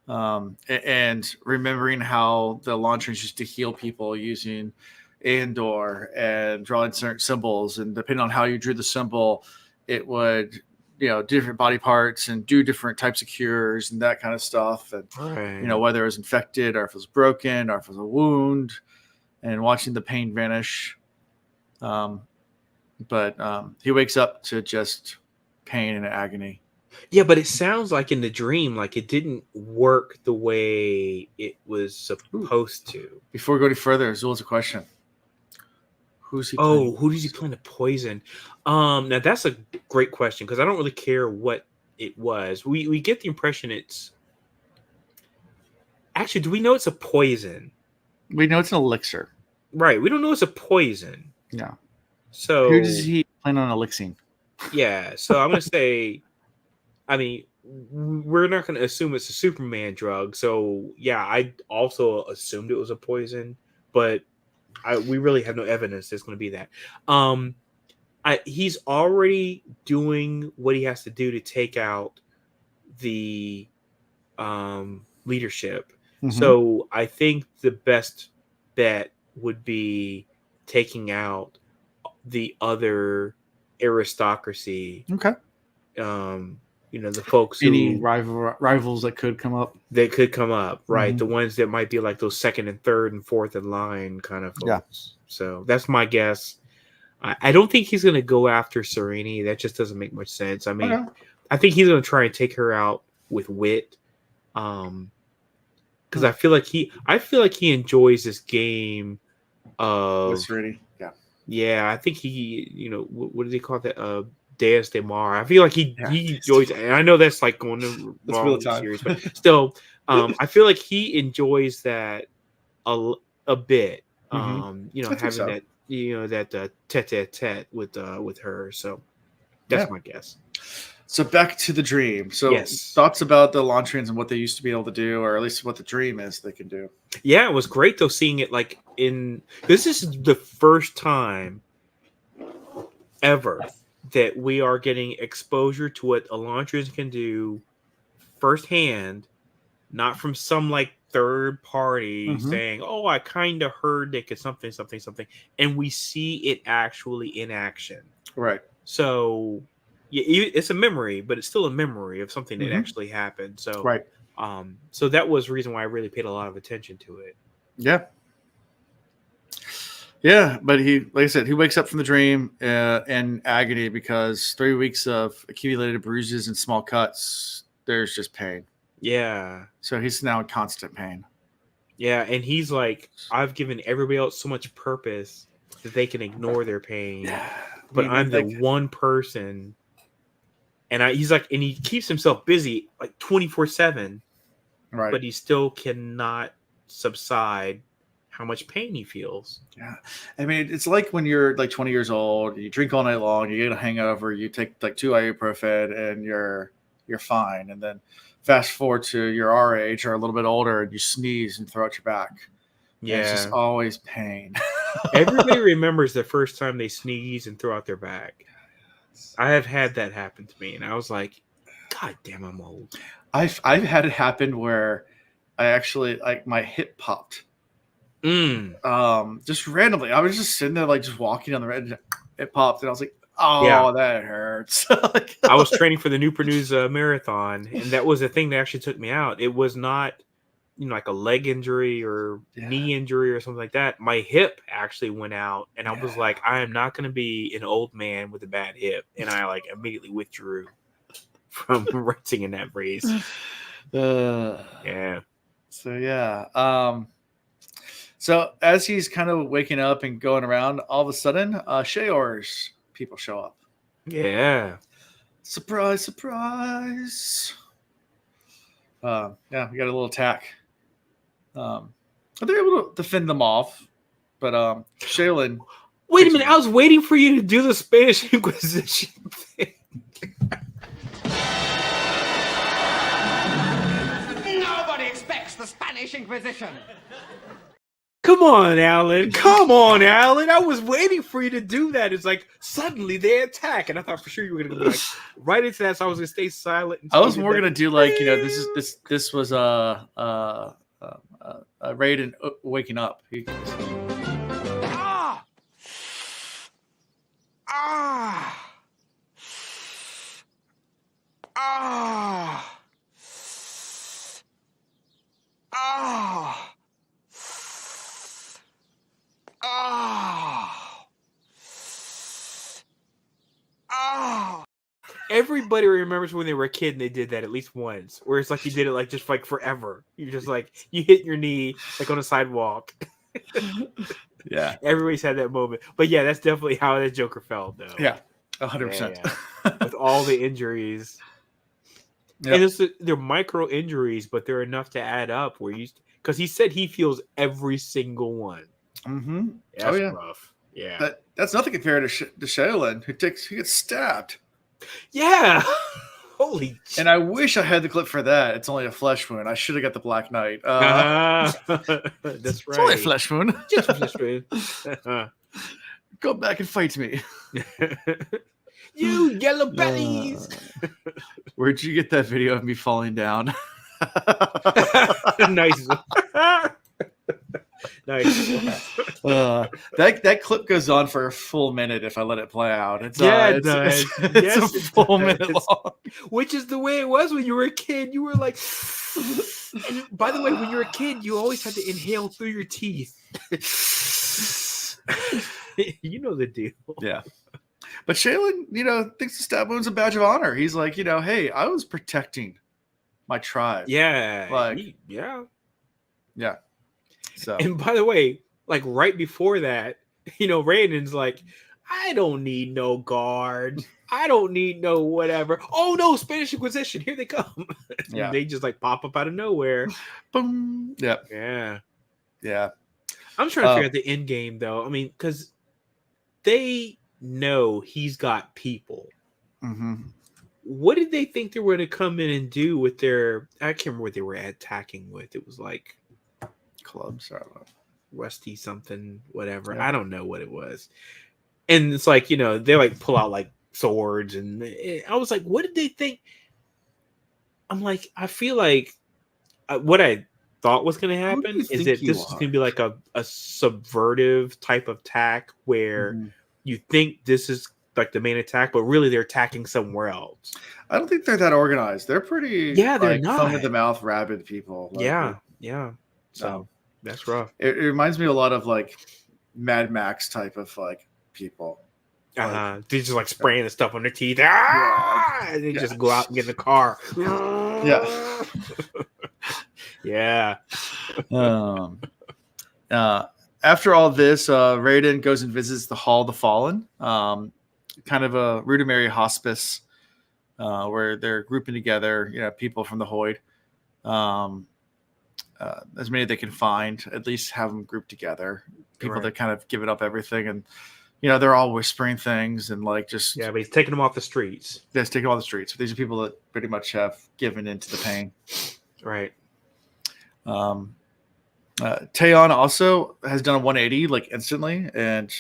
And remembering how the Elantrians used to heal people using Andor and drawing certain symbols, and depending on how you drew the symbol, it would different body parts and do different types of cures and that kind of stuff, and whether it was infected or if it was broken or if it was a wound, and watching the pain vanish. But he wakes up to just pain and agony. Yeah, but it sounds like in the dream, like it didn't work the way it was supposed to. Before we go any further, Zul's a question. Who's he? Who does he plan to poison? Now that's a great question because I don't really care what it was. We get the impression it's actually. Do we know it's a poison? We know it's an elixir. Right. We don't know it's a poison. Yeah. So who does he plan on elixing? Yeah. So I'm gonna say. I mean, we're not going to assume it's a Superman drug. So, yeah, I also assumed it was a poison, but we really have no evidence it's going to be that. He's already doing what he has to do to take out the leadership. Mm-hmm. So I think the best bet would be taking out the other aristocracy. Okay. The folks any rivals that could come up. Right? Mm-hmm. The ones that might be like those second and third and fourth in line kind of folks. Yeah. So that's my guess. I don't think he's going to go after Sereni. That just doesn't make much sense. I mean, I think he's going to try and take her out with wit. Because I feel like he enjoys this game of Sereni. Yeah. Yeah, I think he, what do they call that? Deus de Mar. I feel like he enjoys it. And I know that's like going to wrong series, but still, I feel like he enjoys that a bit. Mm-hmm. Having that, that tete-a-tete with her. So that's my guess. So back to the dream. So thoughts about the Elantrians and what they used to be able to do, or at least what the dream is they can do. Yeah, it was great though seeing it like this is the first time ever that we are getting exposure to what Elantrians can do firsthand, not from some like third party saying, "Oh, I kind of heard they could something," and we see it actually in action. Right. So, yeah, it's a memory, but it's still a memory of something that actually happened. So, right. So that was the reason why I really paid a lot of attention to it. Yeah. Yeah, but like I said, he wakes up from the dream in agony because 3 weeks of accumulated bruises and small cuts, there's just pain. Yeah. So he's now in constant pain. Yeah, and he's like, I've given everybody else so much purpose that they can ignore their pain. Yeah. But I'm the one person. And he's like, and he keeps himself busy like 24/7. Right. But he still cannot subside how much pain he feels. Yeah. I mean, it's like when you're like 20 years old, you drink all night long, you get a hangover, you take like 2 ibuprofen and you're fine. And then fast forward to you're our age or a little bit older and you sneeze and throw out your back. Yeah. And it's just always pain. Everybody remembers the first time they sneeze and throw out their back. I have had that happen to me and I was like, God damn, I'm old. I've had it happen where I actually like my hip popped. Just randomly. I was just sitting there like just walking on the road and it popped and I was like, Oh, that hurts. I was training for the Newport News marathon, and that was the thing that actually took me out. It was not, like a leg injury or knee injury or something like that. My hip actually went out, and I was like, I am not going to be an old man with a bad hip. And I immediately withdrew from racing in that race. Yeah. So so as he's kind of waking up and going around, all of a sudden, Shayor's people show up. Yeah. Surprise, surprise. We got a little attack. They're able to defend them off, but Shaylin. Wait a minute! I was waiting for you to do the Spanish Inquisition thing. Nobody expects the Spanish Inquisition. Come on, Alan. Come on, Alan. I was waiting for you to do that. It's like suddenly they attack, and I thought for sure you were gonna go right into that. So I was gonna stay silent. I was more gonna do this was Raiden waking up. Everybody remembers when they were a kid and they did that at least once, where it's like you did it just forever. You just you hit your knee on a sidewalk. Yeah, everybody's had that moment. But yeah, that's definitely how that Joker felt, though. Yeah, 100%. With all the injuries, and they're micro injuries, but they're enough to add up. Because he said he feels every single one. Mm-hmm. That's rough. Yeah, that's nothing compared to Shaylin, who gets stabbed. Yeah. Holy shit. And I wish I had the clip for that. It's only a flesh wound. I should have got the Black Knight. That's right. It's only a flesh wound. Just a flesh wound. Go back and fight me. You yellow bellies. Where'd you get that video of me falling down? Nice. Nice. That clip goes on for a full minute if I let it play out. It's a full minute long. Which is the way it was when you were a kid. You were like, and by the way, when you were a kid, you always had to inhale through your teeth. You know the deal. Yeah. But Shaylin, thinks the stab wound's a badge of honor. He's like, hey, I was protecting my tribe. Yeah. Yeah. So. And by the way, right before that, Raiden's like, I don't need no guard. I don't need no whatever. Oh no, Spanish Inquisition, here they come. Yeah. They just pop up out of nowhere. Boom. Yeah. Yeah. Yeah. I'm trying to figure out the end game though. I mean, because they know he's got people. Mm-hmm. What did they think they were going to come in and do with their? I can't remember what they were attacking with. It was clubs, I don't know. Rusty something, whatever. Yeah. I don't know what it was. And it's they pull out swords, and I was like, what did they think? I'm like, I feel like what I thought was going to happen is that this is going to be a subvertive type of attack where you think this is the main attack, but really they're attacking somewhere else. I don't think they're that organized. They're pretty they're not foam at the mouth rabid people. Yeah. So that's rough. It reminds me a lot of Mad Max type of people. They just spraying the stuff on their teeth. And they just go out and get in the car. Yeah. Yeah. After all this, Raiden goes and visits the Hall of the Fallen, kind of a rudimentary hospice where they're grouping together, people from the Hoid. As many as they can find, at least have them grouped together. People that kind of give it up everything, and they're all whispering things and but he's taking them off the streets. He's taking them off the streets. These are people that pretty much have given into the pain. Right. Taeyeon also has done a 180 instantly and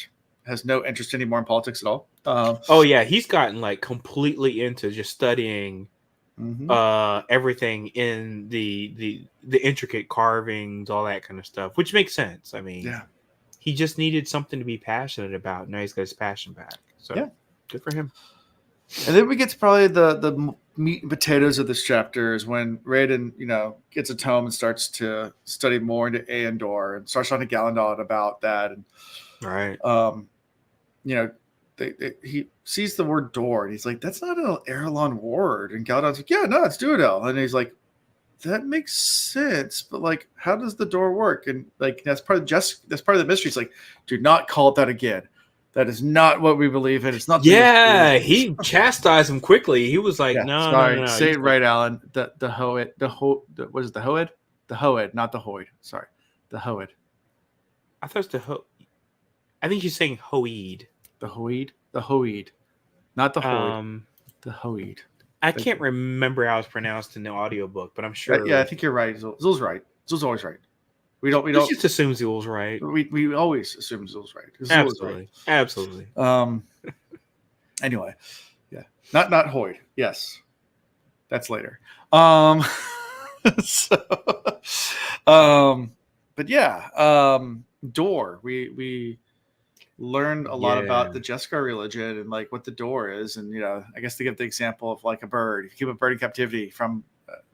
has no interest anymore in politics at all. He's gotten completely into just studying everything in the intricate carvings, all that kind of stuff, which makes sense. I mean, he just needed something to be passionate about. Now he's got his passion back. So Good for him. And then we get to probably the meat and potatoes of this chapter is when Raiden, gets a tome and starts to study more into Aendor and starts talking to Gallandon about that. And right, he sees the word door and he's like, "That's not an Erelon word." And Gallandon's like, "Yeah, no, it's Duodel." And he's like, "That makes sense, but like, how does the door work?" And like, that's part of the mystery. It's like, do not call it that again. That is not what we believe in. It's not. Yeah, he chastised him quickly. He was like, "No, sorry, no. Say it right, Alan. The Hoed, what is the Hoed? The Hoed, not the Hoid. Sorry, the Hoed. I thought it's the Ho. I think he's saying Hoed. The Hoed, not the Hoid. The Hoed. I can't remember how it's pronounced in the audiobook, but I'm sure. Yeah, I think you're right. Zul's right. Zul's always right. We don't just assume Zul's right. We always assume Zul's right. Absolutely. Absolutely. Anyway, yeah. Not Hoid. Yes. That's later. But yeah, door. We learned a lot about the Jeskar religion and like what the door is, and I guess to give the example of like a bird. If you keep a bird in captivity from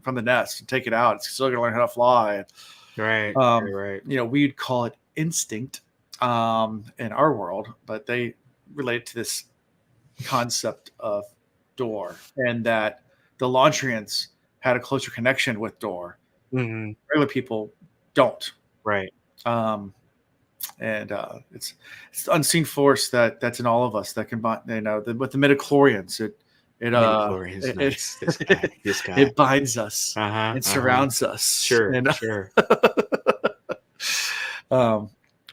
the nest and take it out, it's still gonna learn how to fly. Right. Right. We'd call it instinct in our world, but they relate to this concept of door, and that the Elantrians had a closer connection with door. Mm-hmm. Regular people don't. Right. And it's the unseen force that's in all of us that combine. With the midichlorians, nice. This guy. It binds us and surrounds us. Sure.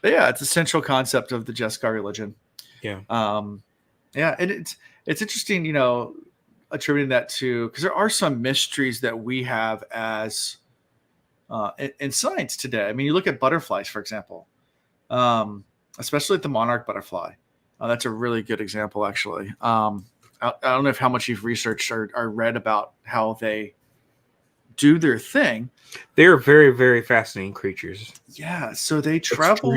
Yeah, it's a central concept of the Jeskar religion. Yeah. Yeah, and it's interesting, attributing that to, because there are some mysteries that we have as in science today. I mean, you look at butterflies, for example, especially the monarch butterfly. That's a really good example, actually. I don't know how much you've researched or read about how they do their thing. They're very, very fascinating creatures. Yeah, so they travel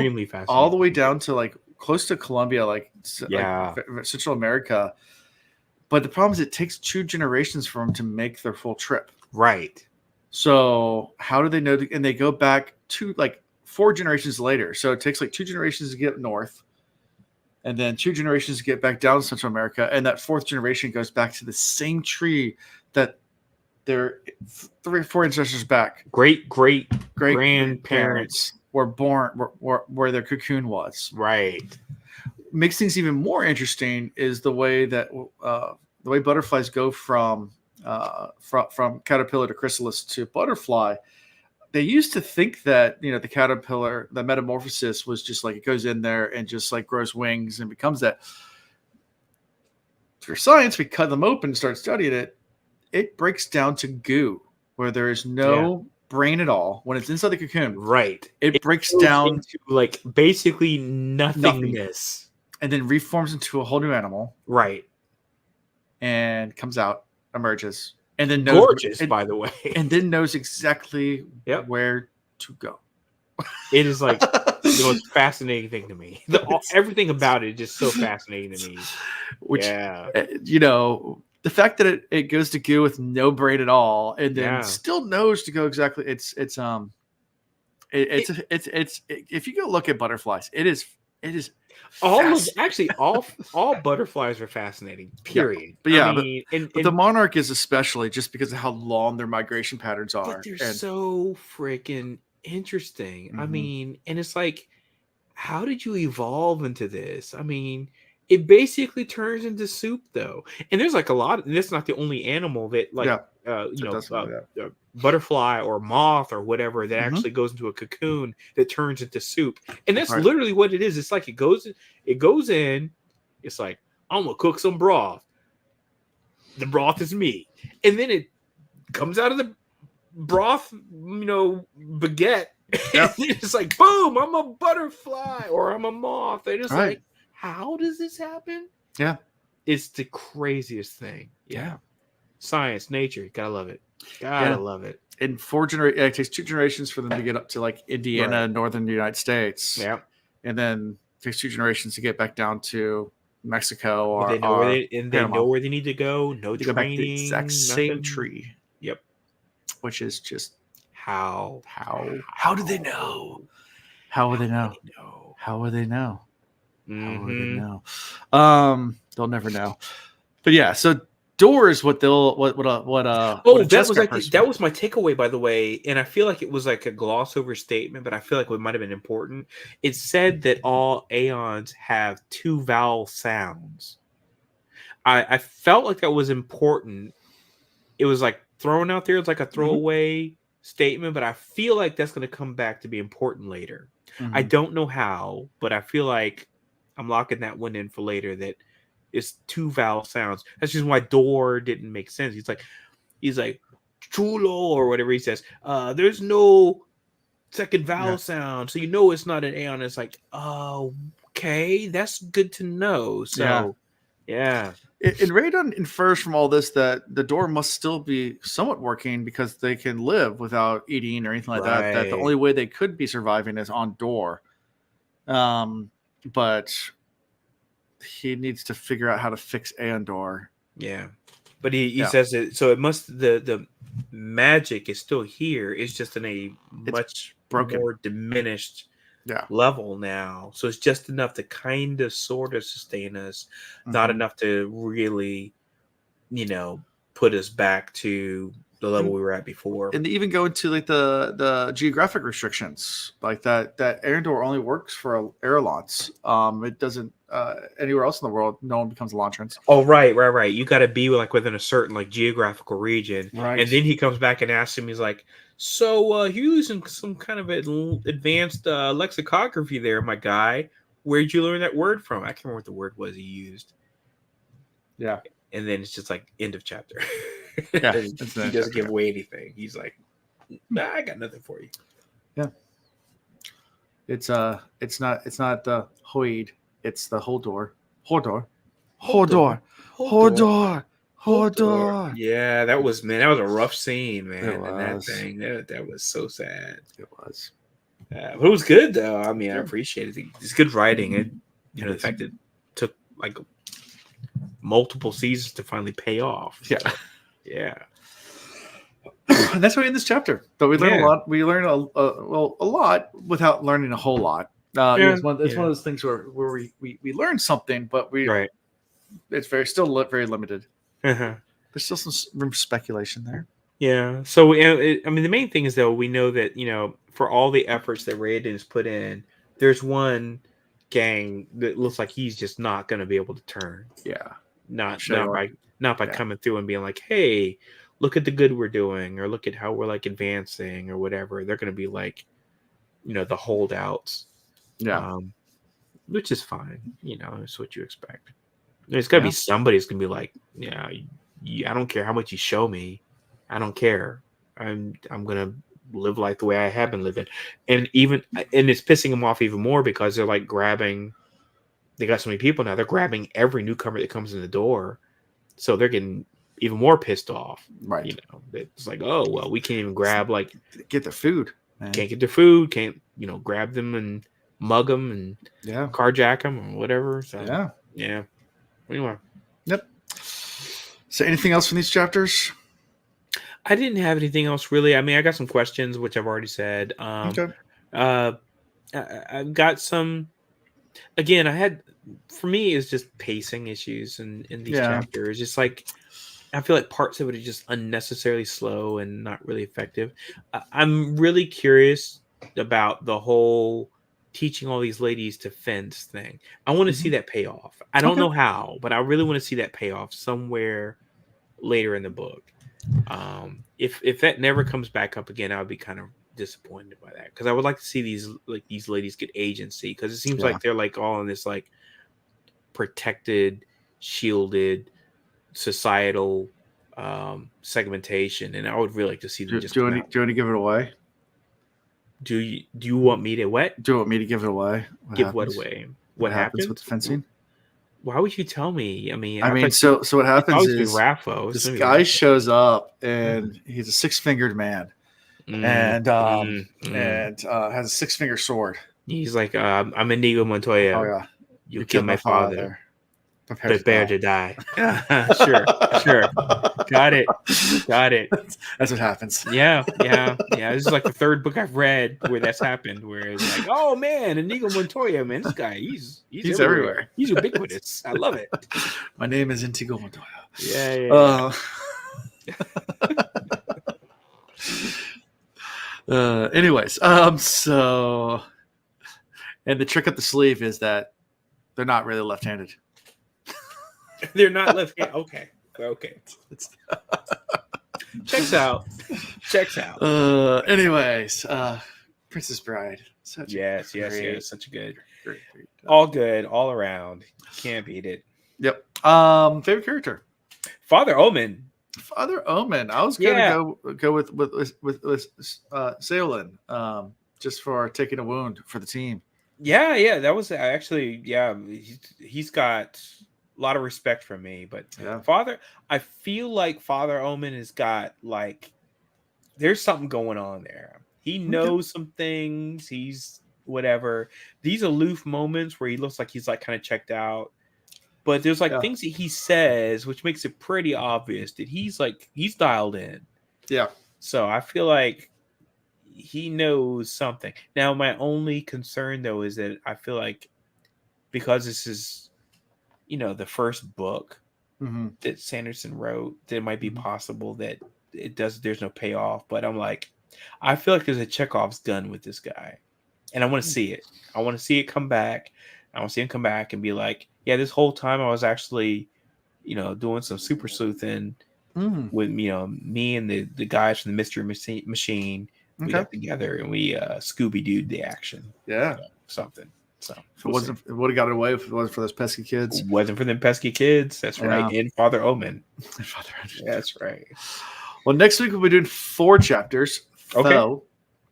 all the way down to like close to Colombia, like Central America. But the problem is it takes 2 generations for them to make their full trip. Right. So how do they know? And they go back to like 4 generations later. So it takes like 2 generations to get up north, and then 2 generations to get back down to Central America. And that 4th generation goes back to the same tree that their 3 or 4 ancestors back. Great grandparents were born where their cocoon was. Right. Makes things even more interesting is the way that the way butterflies go from caterpillar to chrysalis to butterfly. They used to think that the caterpillar, the metamorphosis was just like it goes in there and just like grows wings and becomes that. For science, we cut them open and start studying it. It breaks down to goo where there is no brain at all when it's inside the cocoon. Right. It breaks down into like basically nothingness, and then reforms into a whole new animal. Right. And comes out, emerges, and then gorgeous, by the way, and then knows exactly where to go. It is like the most fascinating thing to me. Everything about it is just so fascinating to me. Which, the fact that it goes to goo with no brain at all, and then still knows to go exactly. It's if you go look at butterflies, it is all butterflies are fascinating. Period. Yeah. But the monarch is especially just because of how long their migration patterns are. But they're so freaking interesting. Mm-hmm. I mean, and it's like, how did you evolve into this? I mean, it basically turns into soup, though. And there's like a lot. And that's not the only animal that butterfly or moth or whatever that actually goes into a cocoon that turns into soup. And that's literally what it is. It's like it goes in. It's like, I'm gonna cook some broth. The broth is me, and then it comes out of the broth, baguette. Yep. It's like, boom! I'm a butterfly or I'm a moth. And it's like, how does this happen? Yeah. It's the craziest thing. Yeah. Science, nature, gotta love it. Gotta love it. In 4 generations, it takes 2 generations for them to get up to like Indiana, northern United States. Yeah. And then it takes 2 generations to get back down to, Mexico or they know where they need to go. No to training. Go back to the exact same nothing. tree. Yep. Which is just how do they know? How would they know? How would they know? How would they know? They'll never know. But yeah, so doors. That was my takeaway, by the way, and I feel like it was like a gloss over statement, but I feel like it might have been important. It said that all aeons have 2 vowel sounds. I felt like that was important. It was like thrown out there. It's like a throwaway statement, but I feel like that's going to come back to be important later. I don't know how, but I feel like I'm locking that one in for later. That it's 2 vowel sounds. That's just why door didn't make sense. He's like chulo or whatever he says. There's no second vowel sound, so it's not an aeon. It's like, okay, that's good to know. So yeah. And Radon infers from all this that the door must still be somewhat working because they can live without eating or anything like that. That the only way they could be surviving is on door. But he needs to figure out how to fix Andor. Yeah. But he says it, so it must the magic is still here. It's just in a much more diminished level now. So it's just enough to kind of sort of sustain us, not enough to really, put us back to the level we were at before. And they even go into like the geographic restrictions, like that Arendor only works for airlocks. It doesn't anywhere else in the world. No one becomes a Elantrans. Oh, right. You got to be like within a certain like geographical region, right? And then he comes back and asks him, he's like, "So you're using some kind of advanced lexicography there, my guy. Where'd you learn that word from?" I can't remember what the word was he used. Yeah. And then it's just like end of chapter. Yeah, he doesn't give away anything. He's like, "Nah, I got nothing for you." Yeah. It's not the Hoid, it's the Hodor. Yeah, that was a rough scene, man. It was. And that thing, that was so sad. It was. But it was good though. I mean, I appreciate it. It's good writing. And the fact it took like multiple seasons to finally pay off. Yeah. Yeah. And that's why in this chapter, though we learn a lot. We learn a lot without learning a whole lot. It's one of those things where we learn something, but it's still very limited. Uh-huh. There's still some room for speculation there. Yeah. So the main thing is though we know that for all the efforts that Raiden has put in, there's one gang that looks like he's just not going to be able to turn. Yeah. Not by coming through and being like, "Hey, look at the good we're doing," or look at how we're like advancing or whatever. They're going to be like, the holdouts. Yeah. Which is fine. It's what you expect. There's got to be somebody who's going to be like, "Yeah, I don't care how much you show me. I don't care. I'm going to live life the way I have been living." And it's pissing them off even more because they're like grabbing. They got so many people now. They're grabbing every newcomer that comes in the door, so they're getting even more pissed off. Right. It's like, oh well, we can't even grab get their food. Man. Can't get their food. Can't grab them and mug them and carjack them or whatever. So yeah. Anyway. Yep. So anything else from these chapters? I didn't have anything else really. I mean, I got some questions, which I've already said. Okay. I've got some. Again, for me, it's just pacing issues in these chapters. Just like I feel like parts of it are just unnecessarily slow and not really effective. I'm really curious about the whole teaching all these ladies to fence thing. I want to see that pay off. I don't know how, but I really want to see that pay off somewhere later in the book. If that never comes back up again, I would be kind of disappointed by that because I would like to see these ladies get agency because it seems like they're like all in this like protected, shielded societal segmentation, and I would really like to see them. Do you want to give it away? Do you want me to what? Do you want me to give it away? What away? What happens with the fencing? Why would you tell me? So what happens is Raffo. This guy shows up and he's a 6-fingered man. And has a 6-finger sword. He's like, I'm Inigo Montoya. Oh yeah, you killed my father. Prepare to die. Sure. Got it. That's what happens. Yeah. This is like the third book I've read where that's happened. Where it's like, oh man, Inigo Montoya, man, this guy, he's everywhere. He's ubiquitous. I love it. My name is Inigo Montoya. Yeah. Anyways, so, and the trick up the sleeve is that they're not really left-handed. They're not left-handed. Okay. Checks out. Anyways, Princess Bride. Yes. Such a great. Great. All good, all around. Can't beat it. Yep. Favorite character? Father Omen. I was gonna go with Seolin, just for taking a wound for the team. Yeah. That was actually He's got a lot of respect from me, but I feel like Father Omen has got like there's something going on there. He knows some things. He's whatever. These aloof moments where he looks like he's like kind of checked out. But there's like things that he says, which makes it pretty obvious that he's dialed in. Yeah. So I feel like he knows something. Now, my only concern though is that I feel like because this is, the first book that Sanderson wrote, that it might be possible that there's no payoff. But I'm like, I feel like there's a Chekhov's gun with this guy, and I want to see it. I want to see it come back. I want to see him come back and be like, yeah, this whole time I was actually, doing some super sleuthing with, me and the guys from the Mystery Machine. We got together and we Scooby-Dooed the action. Yeah. Something. So if it would have got away if it wasn't for those pesky kids. It wasn't for them pesky kids. That's right. In Father Omen. That's right. Well, next week we'll be doing 4 chapters. Okay.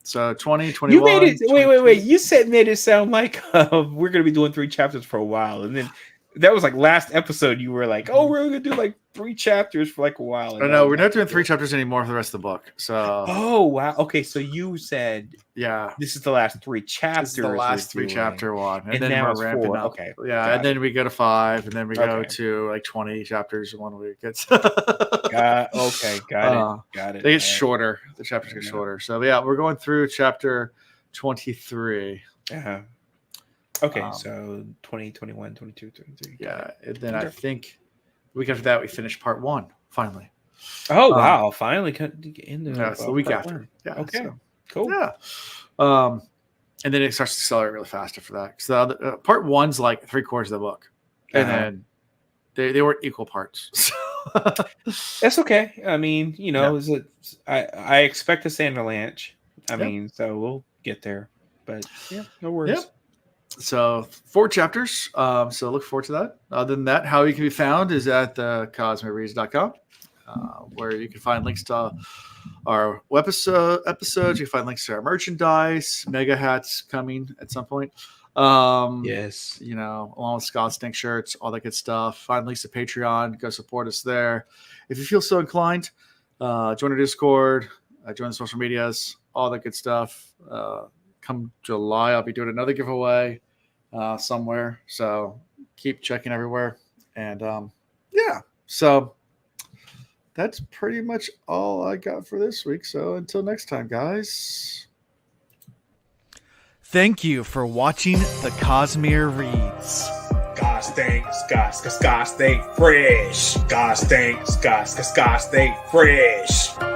So 20, 21. You made it. Wait. You made it sound like we're going to be doing 3 chapters for a while. And then that was like last episode. You were like, oh, we're going to do like 3 chapters for like a while. No, we're not doing 3 chapters anymore for the rest of the book. So. Oh, wow. Okay. So you said, this is the last 3 chapters. This is the last 3 chapter one. And then we're ramping 4. up. Okay. Yeah. And then we go to 5 and then we go to like 20 chapters in 1 week. It's Got it. They get shorter. The chapters get shorter. So we're going through chapter 23. Okay, so 20, 21, 22, 23. Yeah, and then I think the week after that we finish part 1 finally. Oh wow! Finally, into it's the week after. Yeah. Okay. So, cool. Yeah. And then it starts to accelerate really fast after that. So part 1's like 3/4 of the book, and then they weren't equal parts. That's okay. I mean, I expect a Sanderlanche. I mean, so we'll get there. But no worries. Yep. So 4 chapters. So look forward to that. Other than that, how you can be found is at cosmereads.com, where you can find links to our episodes. You can find links to our merchandise, mega hats coming at some point. Yes. Along with Scott Stink shirts, all that good stuff. Find links to Patreon. Go support us there. If you feel so inclined, join our Discord, join the social medias, all that good stuff. Come July, I'll be doing another giveaway somewhere. So keep checking everywhere. And so that's pretty much all I got for this week. So until next time, guys. Thank you for watching the Cosmere Reads. Gosh dang fresh. Gosh dang fresh.